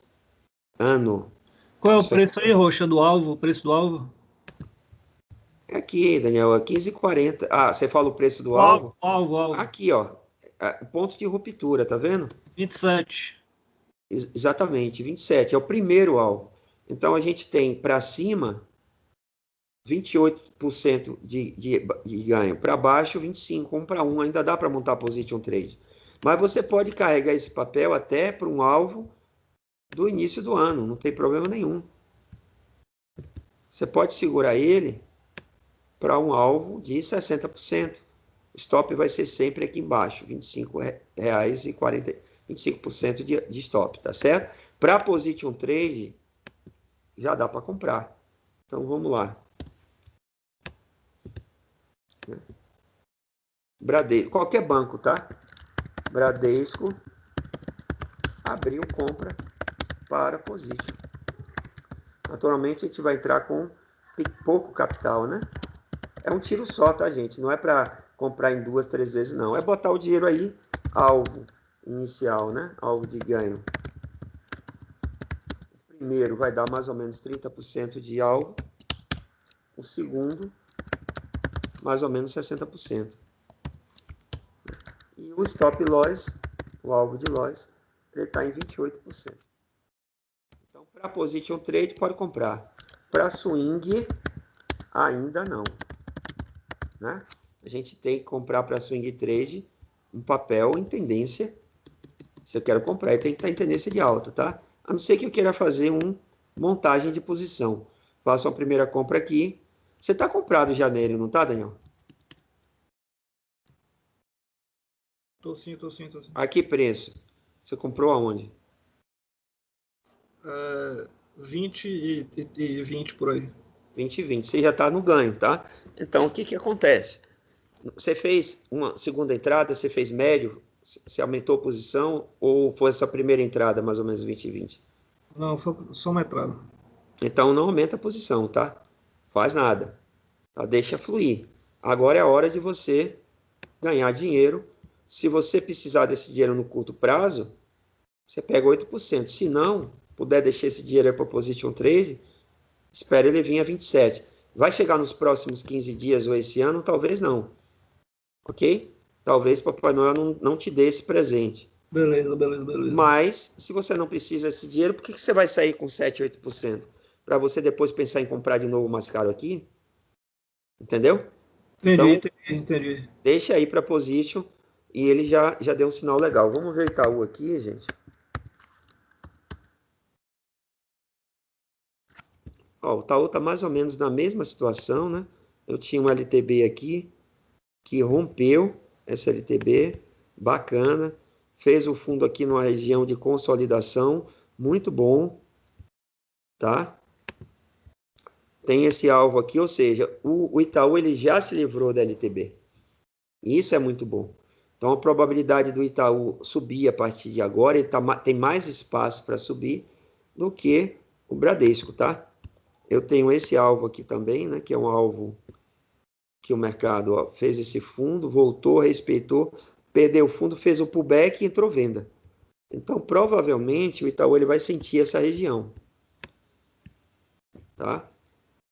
ano. Qual é o preço aí, Rocha, do alvo? O preço do alvo? Aqui, Daniel, é 15,40. Ah, você fala o preço do alvo? Alvo. Aqui, ó. Ponto de ruptura, tá vendo? 27. Exatamente, 27. É o primeiro alvo. Então, a gente tem para cima 28% de ganho. Para baixo, 25%. 1 para 1. Ainda dá para montar position trade. Mas você pode carregar esse papel até para um alvo do início do ano. Não tem problema nenhum. Você pode segurar ele para um alvo de 60%. O stop vai ser sempre aqui embaixo, R$ 25,40, 25% de stop, tá certo? Para position trade, já dá para comprar. Então, vamos lá. Bradesco, qualquer banco, tá? Bradesco, abriu compra para position. Naturalmente, a gente vai entrar com pouco capital, né? É um tiro só, tá, gente? Não é para comprar em 2, 3 vezes, não. É botar o dinheiro aí, alvo inicial, né? Alvo de ganho. primeiro vai dar mais ou menos 30% de alvo, o segundo, mais ou menos 60%. E o stop loss, o alvo de loss, ele está em 28%. Então, para position trade, pode comprar. Para swing, ainda não. Né? A gente tem que comprar para swing trade um papel em tendência. Se eu quero comprar, ele tem que estar em tendência de alta, tá? A não ser que eu queira fazer uma montagem de posição. Faço uma primeira compra aqui. Você está comprado já nele, não está, Daniel? Tô sim. A que preço? Você comprou aonde? 20 e 20 por aí. 20 e 20. Você já está no ganho, tá? Então, o que acontece? Você fez uma segunda entrada, você fez médio, você aumentou a posição ou foi essa primeira entrada, mais ou menos 20 e 20? Não, foi só uma entrada. Então, não aumenta a posição, tá? Faz nada. Tá? Deixa fluir. Agora é a hora de você ganhar dinheiro. Se você precisar desse dinheiro no curto prazo, você pega 8%. Se não, puder deixar esse dinheiro para position trade, espera ele vir a 27. Vai chegar nos próximos 15 dias ou esse ano? Talvez não. Ok? Talvez Papai Noel não te dê esse presente. Beleza. Mas, se você não precisa desse dinheiro, por que você vai sair com 7, 8%? Para você depois pensar em comprar de novo mais caro aqui? Entendeu? Entendi. Deixa aí para position e ele já deu um sinal legal. Vamos ver o Itaú aqui, gente. Ó, o Itaú está mais ou menos na mesma situação, né? Eu tinha um LTB aqui que rompeu essa LTB, bacana. Fez o fundo aqui numa região de consolidação, muito bom, tá? Tem esse alvo aqui, ou seja, o Itaú ele já se livrou da LTB. Isso é muito bom. Então, a probabilidade do Itaú subir a partir de agora, ele tem mais espaço para subir do que o Bradesco, tá? Eu tenho esse alvo aqui também, né, que é um alvo que o mercado fez esse fundo, voltou, respeitou, perdeu o fundo, fez o pullback e entrou venda. Então, provavelmente, o Itaú ele vai sentir essa região, tá?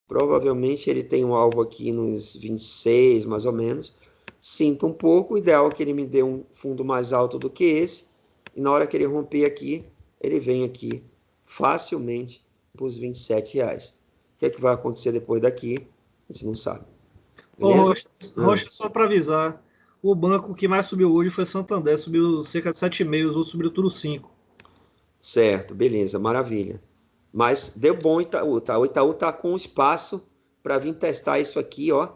Provavelmente ele tem um alvo aqui nos 26, mais ou menos. Sinto um pouco, o ideal é que ele me dê um fundo mais alto do que esse. E na hora que ele romper aqui, ele vem aqui facilmente para os R$ 27. O que é que vai acontecer depois daqui? A gente não sabe. Beleza? Rocha, só para avisar, o banco que mais subiu hoje foi Santander, subiu cerca de 7,5, os outros subiram tudo 5. Certo, beleza, maravilha. Mas deu bom o Itaú, tá? O Itaú tá com espaço para vir testar isso aqui, ó,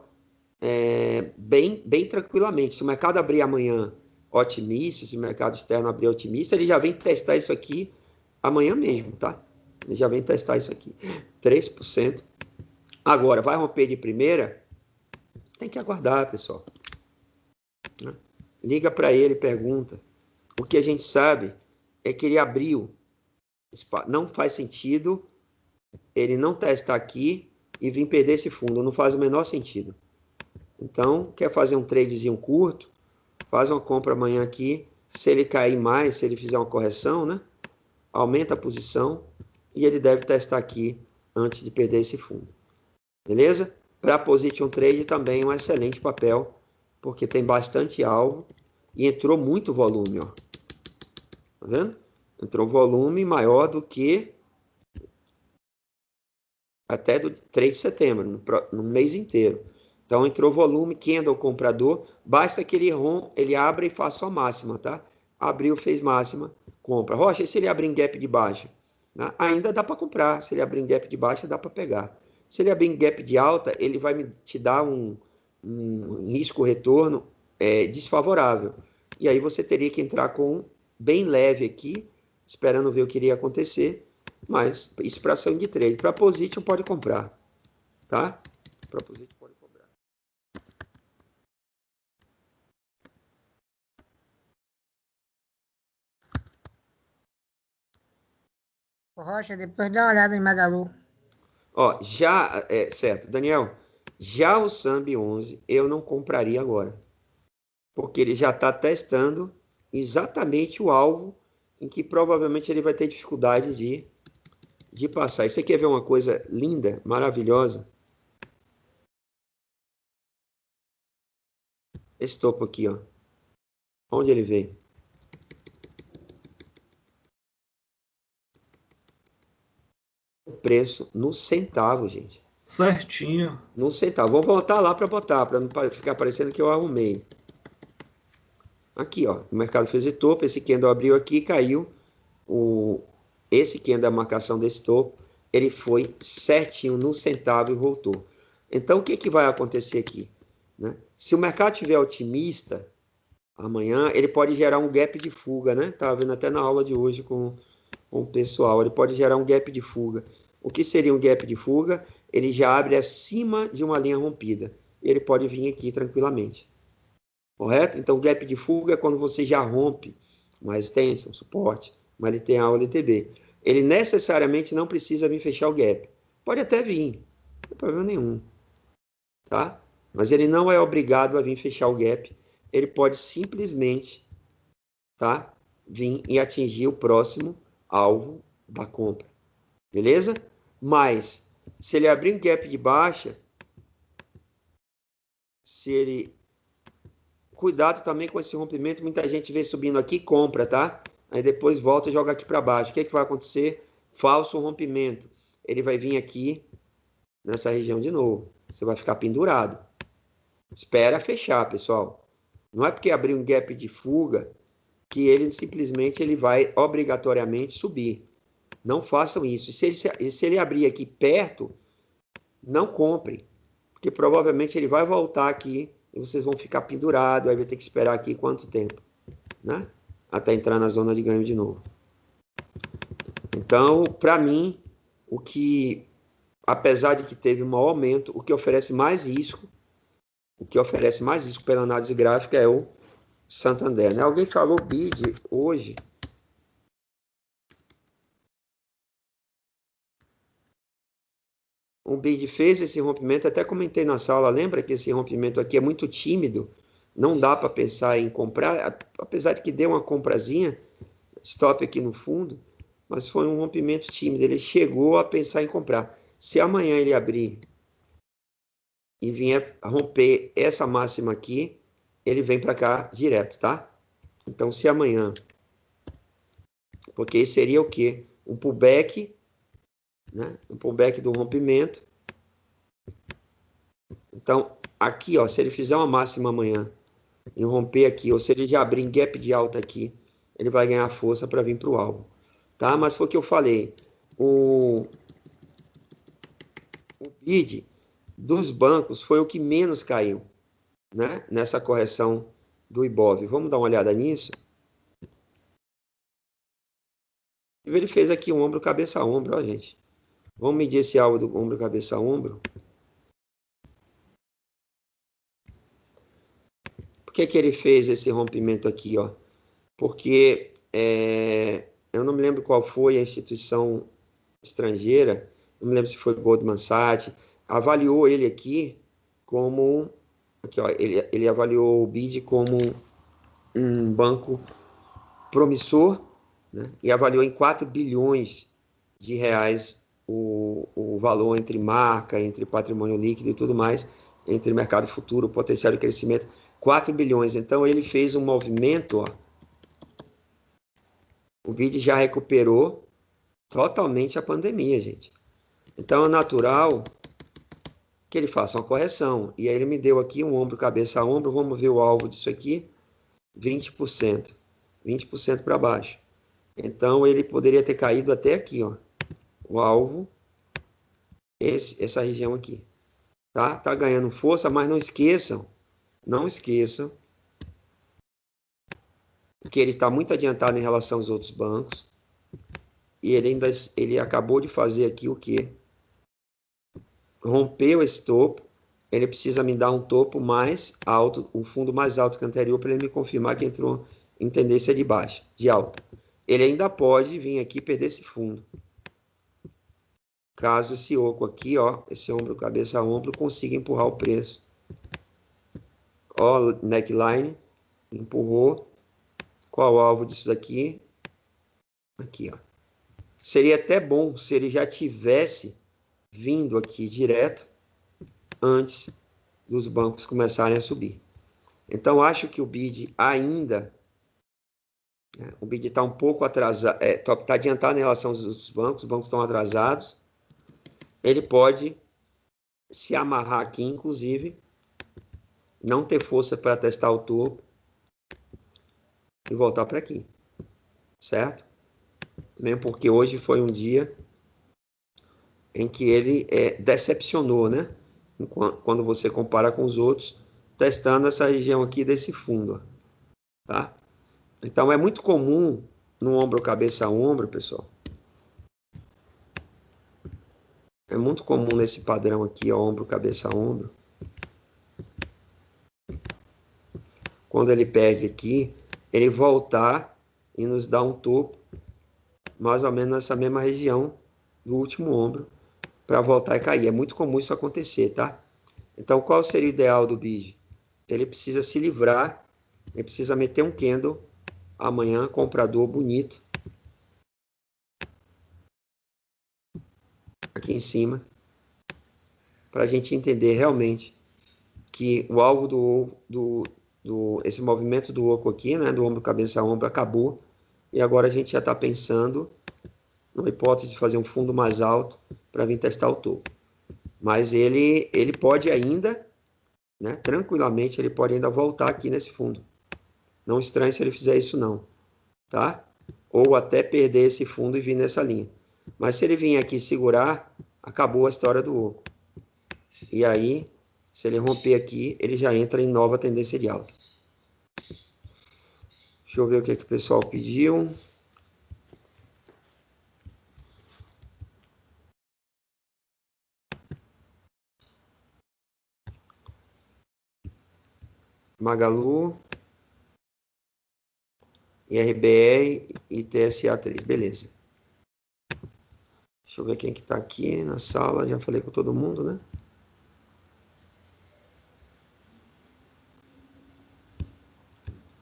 bem tranquilamente. Se o mercado abrir amanhã otimista, se o mercado externo abrir otimista, ele já vem testar isso aqui amanhã mesmo, tá? Ele já vem testar isso aqui. 3%. Agora, vai romper de primeira? Tem que aguardar, pessoal. Liga para ele, pergunta. O que a gente sabe é que ele abriu. Não faz sentido ele não testar aqui e vir perder esse fundo. Não faz o menor sentido. Então, quer fazer um tradezinho curto? Faz uma compra amanhã aqui. Se ele cair mais, se ele fizer uma correção, né? Aumenta a posição e ele deve testar aqui antes de perder esse fundo. Beleza? Para position trade também é um excelente papel, porque tem bastante alvo e entrou muito volume, ó. Tá vendo? Entrou volume maior do que até do 3 de setembro, no mês inteiro. Então, entrou volume, candle comprador, basta que ele abra e faça a máxima, tá? Abriu, fez máxima, compra. Rocha, e se ele abrir em gap de baixo? Né? Ainda dá para comprar. Se ele abrir em gap de baixo, dá para pegar. Se ele abrir em gap de alta, ele vai te dar um risco-retorno desfavorável. E aí você teria que entrar com bem leve aqui, esperando ver o que iria acontecer. Mas isso para ação de trade. Para position pode comprar, tá? Para position pode comprar. Rocha, depois dá uma olhada em Magalu. Ó, certo, Daniel, já o Sambi 11 eu não compraria agora, porque ele já está testando exatamente o alvo em que provavelmente ele vai ter dificuldade de de passar. E você quer ver uma coisa linda, maravilhosa? Esse topo aqui, ó. Onde ele veio? O preço no centavo, gente. Certinho. No centavo. Vou voltar lá para botar, para não ficar parecendo que eu arrumei. Aqui, ó. O mercado fez o topo, esse candle abriu aqui, caiu. Esse candle da marcação desse topo, ele foi certinho no centavo e voltou. Então, o que, que vai acontecer aqui? Né? Se o mercado estiver otimista, amanhã ele pode gerar um gap de fuga, né? Estava vendo até na aula de hoje com o pessoal. Ele pode gerar um gap de fuga. O que seria um gap de fuga? Ele já abre acima de uma linha rompida. Ele pode vir aqui tranquilamente. Correto? Então, gap de fuga é quando você já rompe uma resistência, um suporte, uma LTA ou LTB. Ele necessariamente não precisa vir fechar o gap. Pode até vir, não tem problema nenhum. Tá? Mas ele não é obrigado a vir fechar o gap. Ele pode simplesmente, tá, vir e atingir o próximo alvo da compra. Beleza? Mas, se ele abrir um gap de baixa, se ele... Cuidado também com esse rompimento. Muita gente vê subindo aqui e compra, tá? Aí depois volta e joga aqui para baixo. O que, é que vai acontecer? Falso rompimento. Ele vai vir aqui nessa região de novo. Você vai ficar pendurado. Espera fechar, pessoal. Não é porque abrir um gap de fuga que ele simplesmente ele vai obrigatoriamente subir. Não façam isso. Se ele abrir aqui perto, não compre. Porque provavelmente ele vai voltar aqui e vocês vão ficar pendurados. Aí vai ter que esperar aqui quanto tempo? Né? Até entrar na zona de ganho de novo. Então, para mim, o que, apesar de que teve um maior aumento, o que oferece mais risco pela análise gráfica é o Santander. Né? Alguém falou BID hoje. O BID fez esse rompimento, até comentei na sala, lembra que esse rompimento aqui é muito tímido, não dá para pensar em comprar, apesar de que deu uma comprazinha, stop aqui no fundo, mas foi um rompimento tímido, ele chegou a pensar em comprar. Se amanhã ele abrir e vier romper essa máxima aqui, ele vem para cá direto, tá? Então, se amanhã, porque esse seria o quê? Um pullback, né? Um pullback do rompimento. Então, aqui, ó, se ele fizer uma máxima amanhã e romper aqui, ou se ele já abrir em gap de alta aqui, ele vai ganhar força para vir para o alvo. Tá? Mas foi o que eu falei. O BID dos bancos foi o que menos caiu, né? Nessa correção do Ibov. Vamos dar uma olhada nisso? Ele fez aqui um ombro, cabeça a ombro, ó, gente. Vamos medir esse alvo do ombro, cabeça a ombro. Por que que ele fez esse rompimento aqui, ó? Porque eu não me lembro qual foi a instituição estrangeira, não me lembro se foi Goldman Sachs, avaliou ele aqui como, aqui, ó, ele avaliou o BID como um banco promissor, né, e avaliou em 4 bilhões de reais o valor entre marca, entre patrimônio líquido e tudo mais, entre mercado futuro, potencial de crescimento, 4 bilhões. Então, ele fez um movimento, ó, o BID já recuperou totalmente a pandemia, gente. Então, é natural que ele faça uma correção. E aí ele me deu aqui um ombro, cabeça a ombro. Vamos ver o alvo disso aqui. 20%. 20% para baixo. Então, ele poderia ter caído até aqui, ó. O alvo, essa região aqui. Tá? Tá ganhando força, mas não esqueçam que ele está muito adiantado em relação aos outros bancos. E ele acabou de fazer aqui o quê? Rompeu esse topo, ele precisa me dar um topo mais alto, um fundo mais alto que o anterior, para ele me confirmar que entrou em tendência de baixa, de alta. Ele ainda pode vir aqui e perder esse fundo. Caso esse oco aqui, ó, esse ombro, cabeça a ombro, consiga empurrar o preço. Ó, neckline, empurrou. Qual o alvo disso daqui? Aqui, ó. Seria até bom se ele já tivesse vindo aqui direto antes dos bancos começarem a subir. Então, acho que o BID ainda, o BID está um pouco atrasado, está adiantado em relação aos outros bancos, os bancos estão atrasados. Ele pode se amarrar aqui, inclusive, não ter força para testar o topo e voltar para aqui, certo? Mesmo porque hoje foi um dia em que ele decepcionou, né? Quando você compara com os outros, testando essa região aqui desse fundo, tá? Então, é muito comum no ombro, cabeça a ombro, pessoal. É muito comum nesse padrão aqui, ó, ombro, cabeça a ombro. Quando ele perde aqui, ele voltar e nos dar um topo, mais ou menos nessa mesma região do último ombro, para voltar e cair. É muito comum isso acontecer, tá? Então, qual seria o ideal do BID? Ele precisa se livrar, ele precisa meter um candle amanhã, comprador bonito, aqui em cima, para a gente entender realmente que o alvo esse movimento do oco aqui, né, do ombro, cabeça a ombro, acabou, e agora a gente já está pensando numa hipótese de fazer um fundo mais alto para vir testar o topo. Mas ele pode ainda, né, tranquilamente, ele pode ainda voltar aqui nesse fundo. Não estranhe se ele fizer isso não, tá? Ou até perder esse fundo e vir nessa linha. Mas se ele vir aqui segurar, acabou a história do oco. E aí, se ele romper aqui, ele já entra em nova tendência de alta. Deixa eu ver o que o pessoal pediu. Magalu, IRBR e TSA3, beleza. Deixa eu ver quem que tá aqui na sala, já falei com todo mundo, né?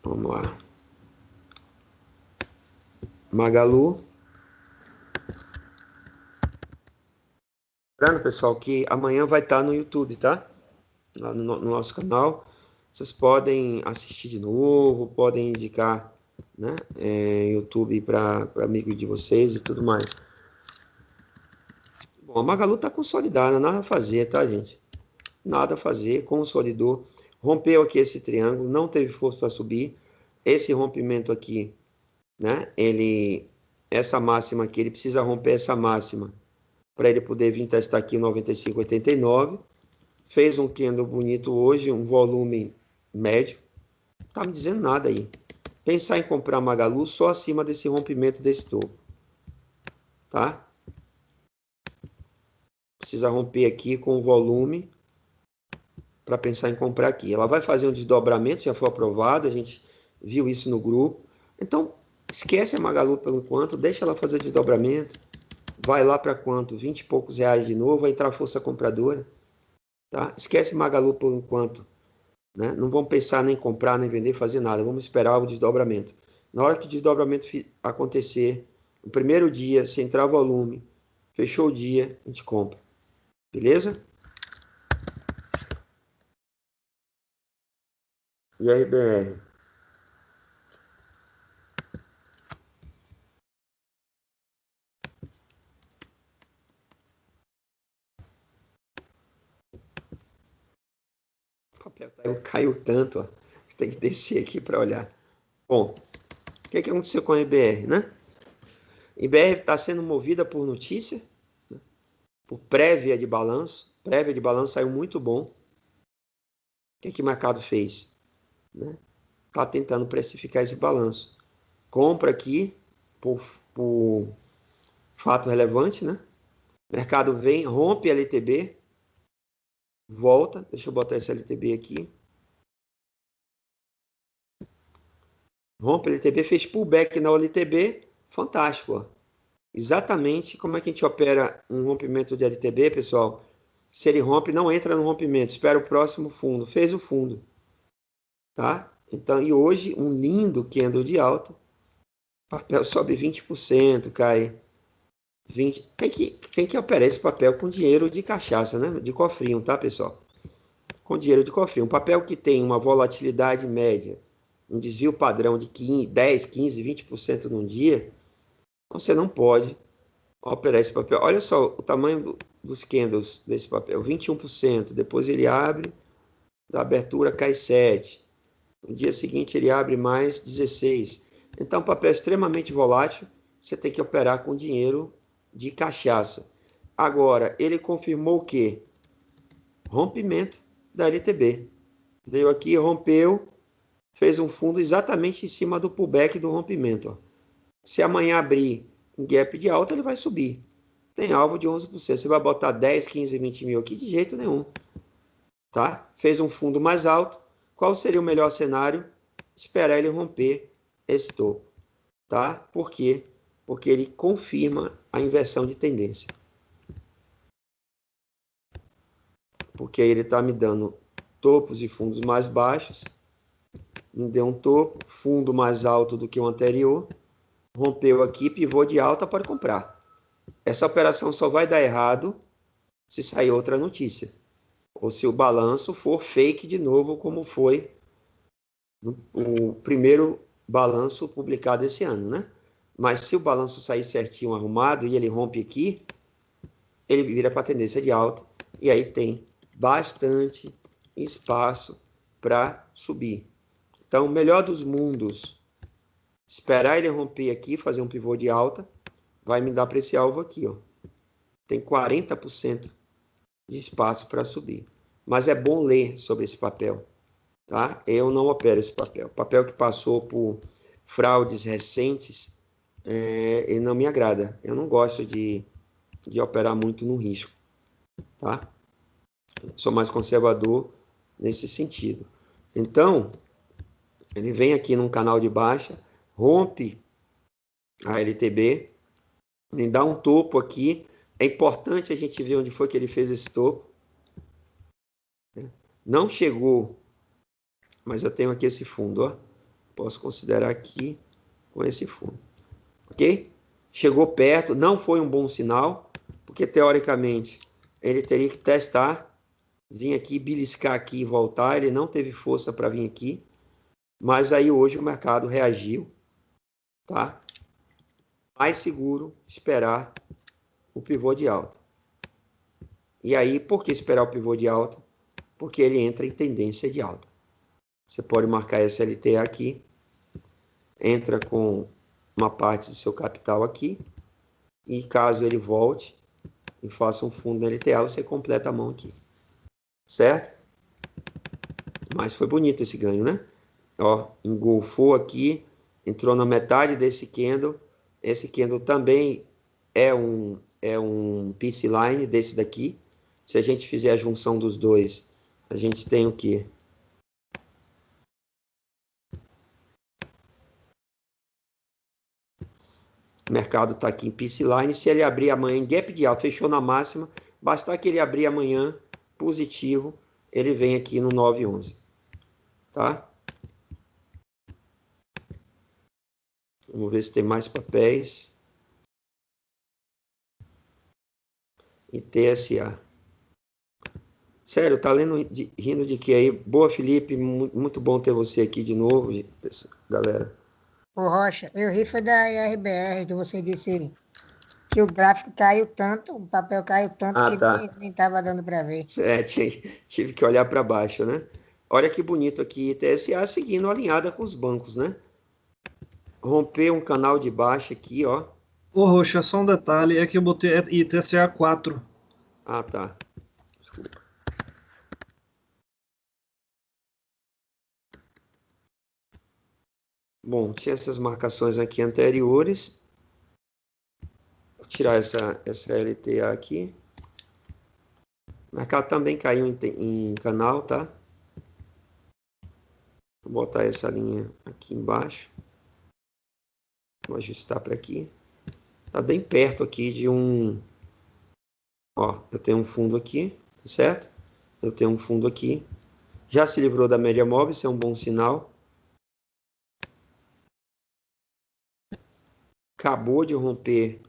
Vamos lá. Magalu. Lembrando, pessoal, que amanhã vai estar no YouTube, tá? Lá no nosso canal. Vocês podem assistir de novo, podem indicar, né, YouTube para amigo de vocês e tudo mais. Bom, a Magalu está consolidada, nada a fazer, tá, gente? Nada a fazer, consolidou. Rompeu aqui esse triângulo, não teve força para subir. Esse rompimento aqui, né? Essa máxima aqui, ele precisa romper essa máxima para ele poder vir testar aqui o 95,89. Fez um candle bonito hoje, um volume médio. Não tá me dizendo nada aí. Pensar em comprar Magalu só acima desse rompimento desse topo, tá? Precisa romper aqui com o volume para pensar em comprar aqui. Ela vai fazer um desdobramento, já foi aprovado, a gente viu isso no grupo. Então, esquece a Magalu por enquanto, deixa ela fazer desdobramento. Vai lá para quanto? 20 e poucos reais de novo, vai entrar força compradora. Tá? Esquece Magalu por enquanto. Né? Não vamos pensar nem comprar, nem vender, fazer nada. Vamos esperar o desdobramento. Na hora que o desdobramento acontecer, no primeiro dia, se entrar volume, fechou o dia, a gente compra. Beleza? E IRBR? O papel caiu tanto, ó. Tem que descer aqui para olhar. Bom, o que aconteceu com a IBR, né? A IBR está sendo movida por notícia, né? Por prévia de balanço. Prévia de balanço saiu muito bom. O que o mercado fez? Né? Está tentando precificar esse balanço. Compra aqui por fato relevante, né? O mercado vem, rompe a LTB, volta. Deixa eu botar esse LTB aqui. Rompe a LTB, fez pullback na LTB, fantástico. Ó. Exatamente como é que a gente opera um rompimento de LTB, pessoal. Se ele rompe, não entra no rompimento, espera o próximo fundo. Fez o fundo. Tá? Então, e hoje, um lindo candle de alta. O papel sobe 20%, cai 20. Tem que operar esse papel com dinheiro de cachaça, né? De cofrinho, tá, pessoal? Com dinheiro de cofrinho. Um papel que tem uma volatilidade média, um desvio padrão de 15, 10, 15, 20% num dia, você não pode operar esse papel. Olha só o tamanho dos candles desse papel, 21%. Depois ele abre, da abertura cai 7%. No dia seguinte ele abre mais 16%. Então, um papel extremamente volátil, você tem que operar com dinheiro de cachaça. Agora, ele confirmou o quê? Rompimento da LTB. Veio aqui, rompeu, fez um fundo exatamente em cima do pullback do rompimento. Ó. Se amanhã abrir um gap de alta, ele vai subir. Tem alvo de 11%. Você vai botar 10, 15, 20 mil aqui? De jeito nenhum. Tá? Fez um fundo mais alto. Qual seria o melhor cenário? Esperar ele romper esse topo. Tá? Por quê? Porque ele confirma a inversão de tendência. Porque aí ele está me dando topos e fundos mais baixos. Me deu um topo, fundo mais alto do que o anterior. Rompeu aqui, pivô de alta, pode comprar. Essa operação só vai dar errado se sair outra notícia. Ou se o balanço for fake de novo, como foi o primeiro balanço publicado esse ano, né? Mas se o balanço sair certinho, arrumado, e ele rompe aqui, ele vira para a tendência de alta, e aí tem bastante espaço para subir. Então, o melhor dos mundos, esperar ele romper aqui, fazer um pivô de alta, vai me dar para esse alvo aqui, ó. Tem 40% de espaço para subir. Mas é bom ler sobre esse papel, tá? Eu não opero esse papel. O papel que passou por fraudes recentes, ele não me agrada. Eu não gosto de operar muito no risco, tá? Sou mais conservador nesse sentido. Então, ele vem aqui num canal de baixa, rompe a LTB, me dá um topo aqui. É importante a gente ver onde foi que ele fez esse topo. Não chegou, mas eu tenho aqui esse fundo, ó. Posso considerar aqui com esse fundo, ok? Chegou perto, não foi um bom sinal, porque teoricamente ele teria que testar, vir aqui, beliscar aqui e voltar. Ele não teve força para vir aqui, mas aí hoje o mercado reagiu, tá? Mais seguro esperar o pivô de alta. E aí, por que esperar o pivô de alta? Porque ele entra em tendência de alta. Você pode marcar SLTA aqui, entra com uma parte do seu capital aqui, e caso ele volte e faça um fundo na LTA, você completa a mão aqui. Certo? Mas foi bonito esse ganho, né? Ó, engolfou aqui, entrou na metade desse candle. Esse candle também é um Peace Line desse daqui. Se a gente fizer a junção dos dois, a gente tem o quê? O mercado está aqui em Peace Line. Se ele abrir amanhã em gap de alta, fechou na máxima, bastar que ele abrir amanhã positivo, ele vem aqui no 9,11. Tá? Vamos ver se tem mais papéis. E TSA. Sério, tá rindo de que aí? Boa, Felipe. Muito bom ter você aqui de novo, galera. Ô Rocha, eu ri foi da IRBR, que você disse que o gráfico caiu tanto, o papel caiu tanto que Tá. nem estava dando para ver. Tive que olhar para baixo, né? Olha que bonito aqui, TSA seguindo alinhada com os bancos, né? Romper um canal de baixa aqui, ó. Ô, Roxa, só um detalhe, é que eu botei ITSA 4. Ah, tá. Desculpa. Bom, tinha essas marcações aqui anteriores. Vou tirar essa LTA aqui. O mercado também caiu em canal, tá? Vou botar essa linha aqui embaixo. Vou ajustar para aqui. Tá bem perto aqui de um... Ó, eu tenho um fundo aqui, certo? Eu tenho um fundo aqui. Já se livrou da média móvel, isso é um bom sinal. Acabou de romper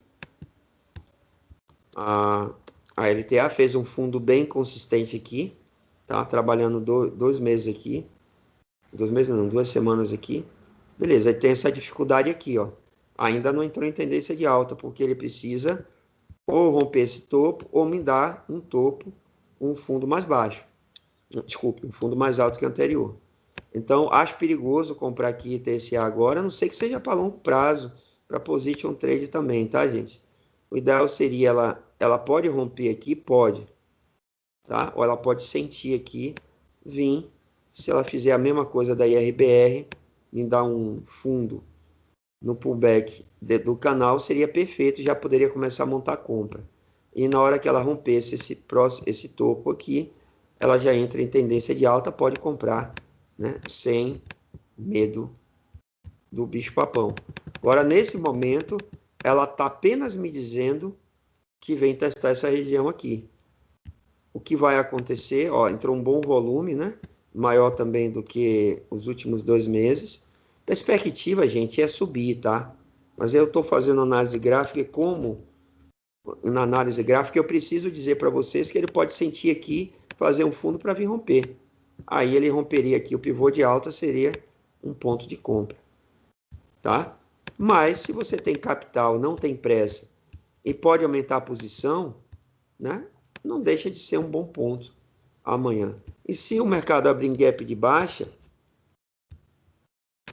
a LTA fez um fundo bem consistente aqui, tá? Trabalhando 2 meses aqui. 2 meses não, 2 semanas aqui. Beleza, aí tem essa dificuldade aqui, ó. Ainda não entrou em tendência de alta, porque ele precisa ou romper esse topo, ou me dar um topo, um fundo mais baixo. Desculpe, um fundo mais alto que o anterior. Então, acho perigoso comprar aqui TSA agora, a não ser que seja para longo prazo, para position trade também, tá, gente? O ideal seria, ela pode romper aqui? Pode. Tá? Ou ela pode sentir aqui, vir. Se ela fizer a mesma coisa da IRBR, me dar um fundo no pullback do canal, seria perfeito, já poderia começar a montar a compra. E na hora que ela rompesse esse topo aqui, ela já entra em tendência de alta, pode comprar, né, sem medo do bicho-papão. Agora, nesse momento, ela está apenas me dizendo que vem testar essa região aqui. O que vai acontecer, ó, entrou um bom volume, né, maior também do que os últimos 2 meses. Perspectiva, gente, é subir, tá? Mas eu estou fazendo análise gráfica e como na análise gráfica eu preciso dizer para vocês que ele pode sentir aqui, fazer um fundo para vir romper. Aí ele romperia aqui, o pivô de alta seria um ponto de compra, tá? Mas se você tem capital, não tem pressa e pode aumentar a posição, né? Não deixa de ser um bom ponto amanhã. E se o mercado abrir em gap de baixa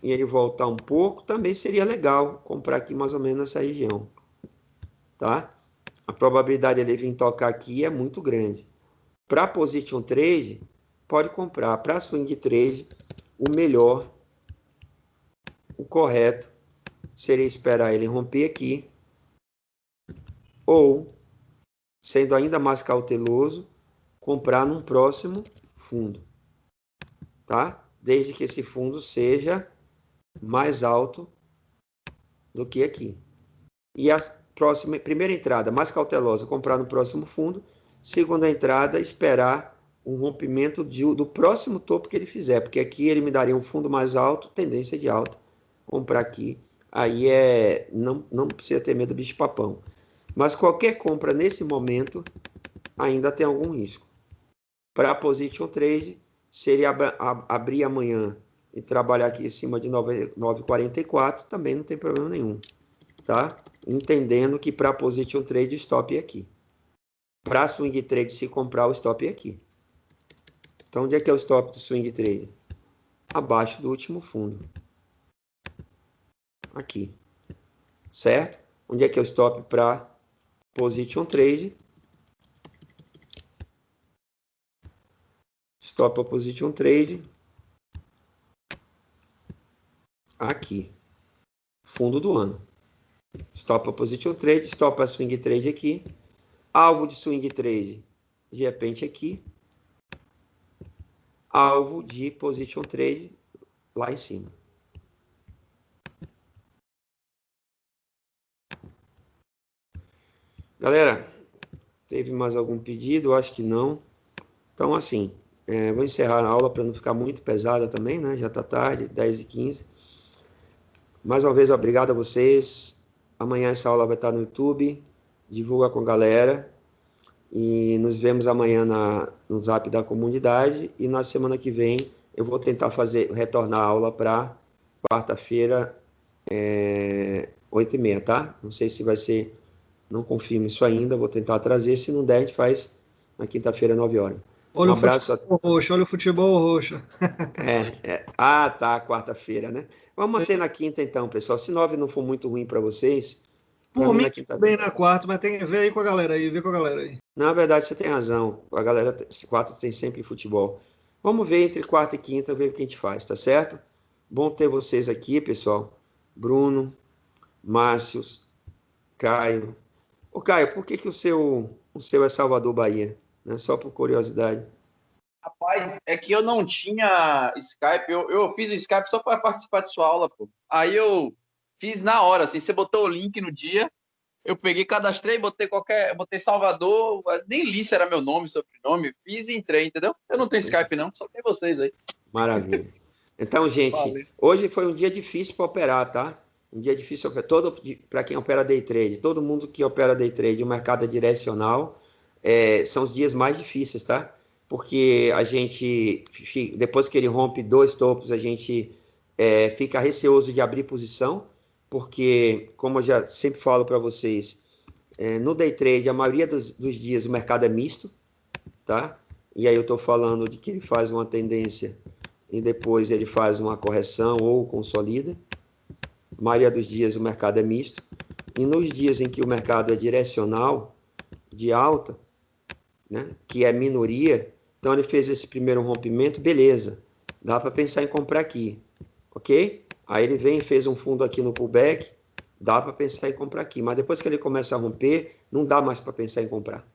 e ele voltar um pouco, também seria legal comprar aqui mais ou menos nessa região, tá? A probabilidade de ele vir tocar aqui é muito grande. Para position trade, pode comprar. Para swing trade, o melhor, o correto, seria esperar ele romper aqui, ou, sendo ainda mais cauteloso, comprar num próximo fundo, tá? Desde que esse fundo seja mais alto do que aqui. E a primeira entrada, mais cautelosa, comprar no próximo fundo. Segunda entrada, esperar um rompimento do próximo topo que ele fizer, porque aqui ele me daria um fundo mais alto, tendência de alta. Comprar aqui, aí não precisa ter medo do bicho-papão. Mas qualquer compra nesse momento ainda tem algum risco. Para position trade, seria abrir amanhã e trabalhar aqui em cima de 9,44, também não tem problema nenhum, tá? Entendendo que para position trade, o stop é aqui. Para swing trade, se comprar, o stop é aqui. Então, onde é que é o stop do swing trade? Abaixo do último fundo. Aqui. Certo? Onde é que é o stop para position trade? Stop para position trade. Aqui. Fundo do ano. Stop para position trade, stop para swing trade aqui. Alvo de swing trade, de repente aqui. Alvo de position trade, lá em cima. Galera, teve mais algum pedido? Acho que não. Então, assim, vou encerrar a aula para não ficar muito pesada também, né? Já está tarde, 10h15. Mais uma vez, obrigado a vocês. Amanhã essa aula vai estar no YouTube. Divulga com a galera. E nos vemos amanhã no Zap da comunidade. E na semana que vem eu vou tentar retornar a aula para quarta-feira, 8h30, tá? Não sei se vai ser, não confirmo isso ainda, vou tentar trazer. Se não der, a gente faz na quinta-feira, 9h. Olha Um abraço. Olha o futebol roxo. Ah, tá, quarta-feira, né? Vamos manter na quinta então, pessoal. Se 9 não for muito ruim para vocês, Por mim, bem na quarta, mas tem que ver aí com a galera aí, Na verdade, você tem razão. A galera, quarta tem sempre futebol. Vamos ver entre quarta e quinta, ver o que a gente faz, tá certo? Bom ter vocês aqui, pessoal. Bruno, Márcio, Caio. Ô, Caio, por que o seu é Salvador, Bahia? Né? Só por curiosidade. Rapaz, é que eu não tinha Skype. Eu fiz o Skype só para participar de sua aula, pô. Aí eu fiz na hora, assim. Você botou o link no dia, eu peguei, cadastrei, botei Salvador, nem li se era meu nome, sobrenome, fiz e entrei, entendeu? Eu não tenho Skype não, só tem vocês aí. Maravilha. Então, gente, Valeu. hoje foi um dia difícil para operar, tá? Um dia difícil para quem opera day trade. Todo mundo que opera day trade, o mercado é direcional, são os dias mais difíceis, tá? Porque a gente, depois que ele rompe 2 topos, a gente fica receoso de abrir posição, porque, como eu já sempre falo para vocês, no day trade, a maioria dos dias o mercado é misto, tá? E aí eu estou falando de que ele faz uma tendência e depois ele faz uma correção ou consolida. A maioria dos dias o mercado é misto. E nos dias em que o mercado é direcional, de alta, né, que é minoria, então ele fez esse primeiro rompimento, beleza, dá para pensar em comprar aqui, ok? Aí ele vem e fez um fundo aqui no pullback, dá para pensar em comprar aqui, mas depois que ele começa a romper, não dá mais para pensar em comprar.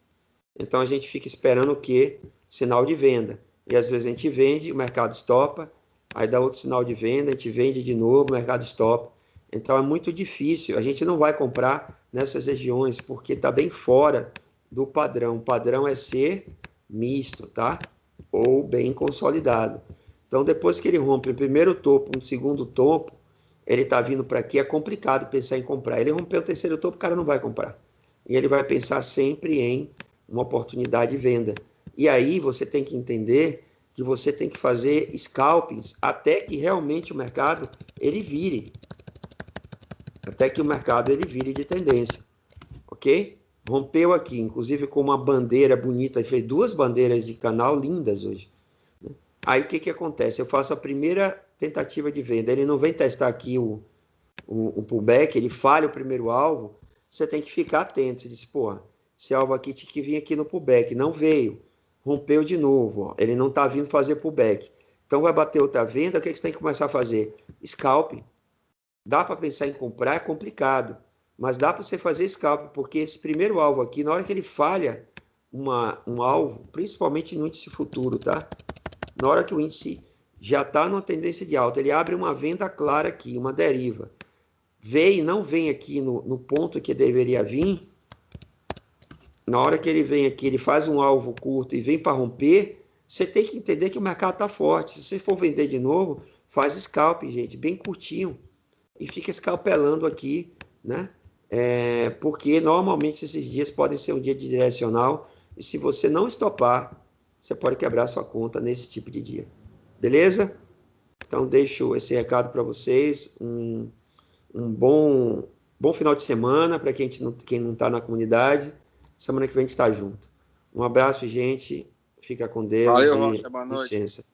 Então a gente fica esperando o quê? Sinal de venda. E às vezes a gente vende, o mercado estopa, aí dá outro sinal de venda, a gente vende de novo, o mercado estopa. Então é muito difícil, a gente não vai comprar nessas regiões, porque está bem fora do padrão. O padrão é ser misto, tá? Ou bem consolidado. Então depois que ele rompe o primeiro topo, um segundo topo, ele está vindo para aqui, é complicado pensar em comprar. Ele rompeu o terceiro topo, o cara não vai comprar. E ele vai pensar sempre em uma oportunidade de venda. E aí você tem que entender que você tem que fazer scalpings até que realmente o mercado ele vire. Até que o mercado ele vire de tendência. Ok? Rompeu aqui, inclusive com uma bandeira bonita, fez 2 bandeiras de canal lindas hoje. Aí o que acontece? Eu faço a primeira tentativa de venda, ele não vem testar aqui o pullback, ele falha o primeiro alvo, você tem que ficar atento. Você diz, porra, esse alvo aqui tinha que vir aqui no pullback, não veio, rompeu de novo, ó, ele não está vindo fazer pullback. Então vai bater outra venda, o que você tem que começar a fazer? Scalp. Dá para pensar em comprar, é complicado, mas dá para você fazer scalp, porque esse primeiro alvo aqui, na hora que ele falha um alvo, principalmente no índice futuro, tá? Na hora que o índice já está numa tendência de alta, ele abre uma venda clara aqui, uma deriva. Vem, não vem aqui no ponto que deveria vir. Na hora que ele vem aqui, ele faz um alvo curto e vem para romper, você tem que entender que o mercado está forte. Se você for vender de novo, faz scalp, gente, bem curtinho. E fica escalpelando aqui, né? Porque normalmente esses dias podem ser um dia de direcional. E se você não estopar, você pode quebrar sua conta nesse tipo de dia. Beleza? Então deixo esse recado para vocês. Um bom final de semana para quem não está na comunidade. Semana que vem a gente está junto. Um abraço, gente. Fica com Deus. Valeu, Rocha. Boa noite. Licença.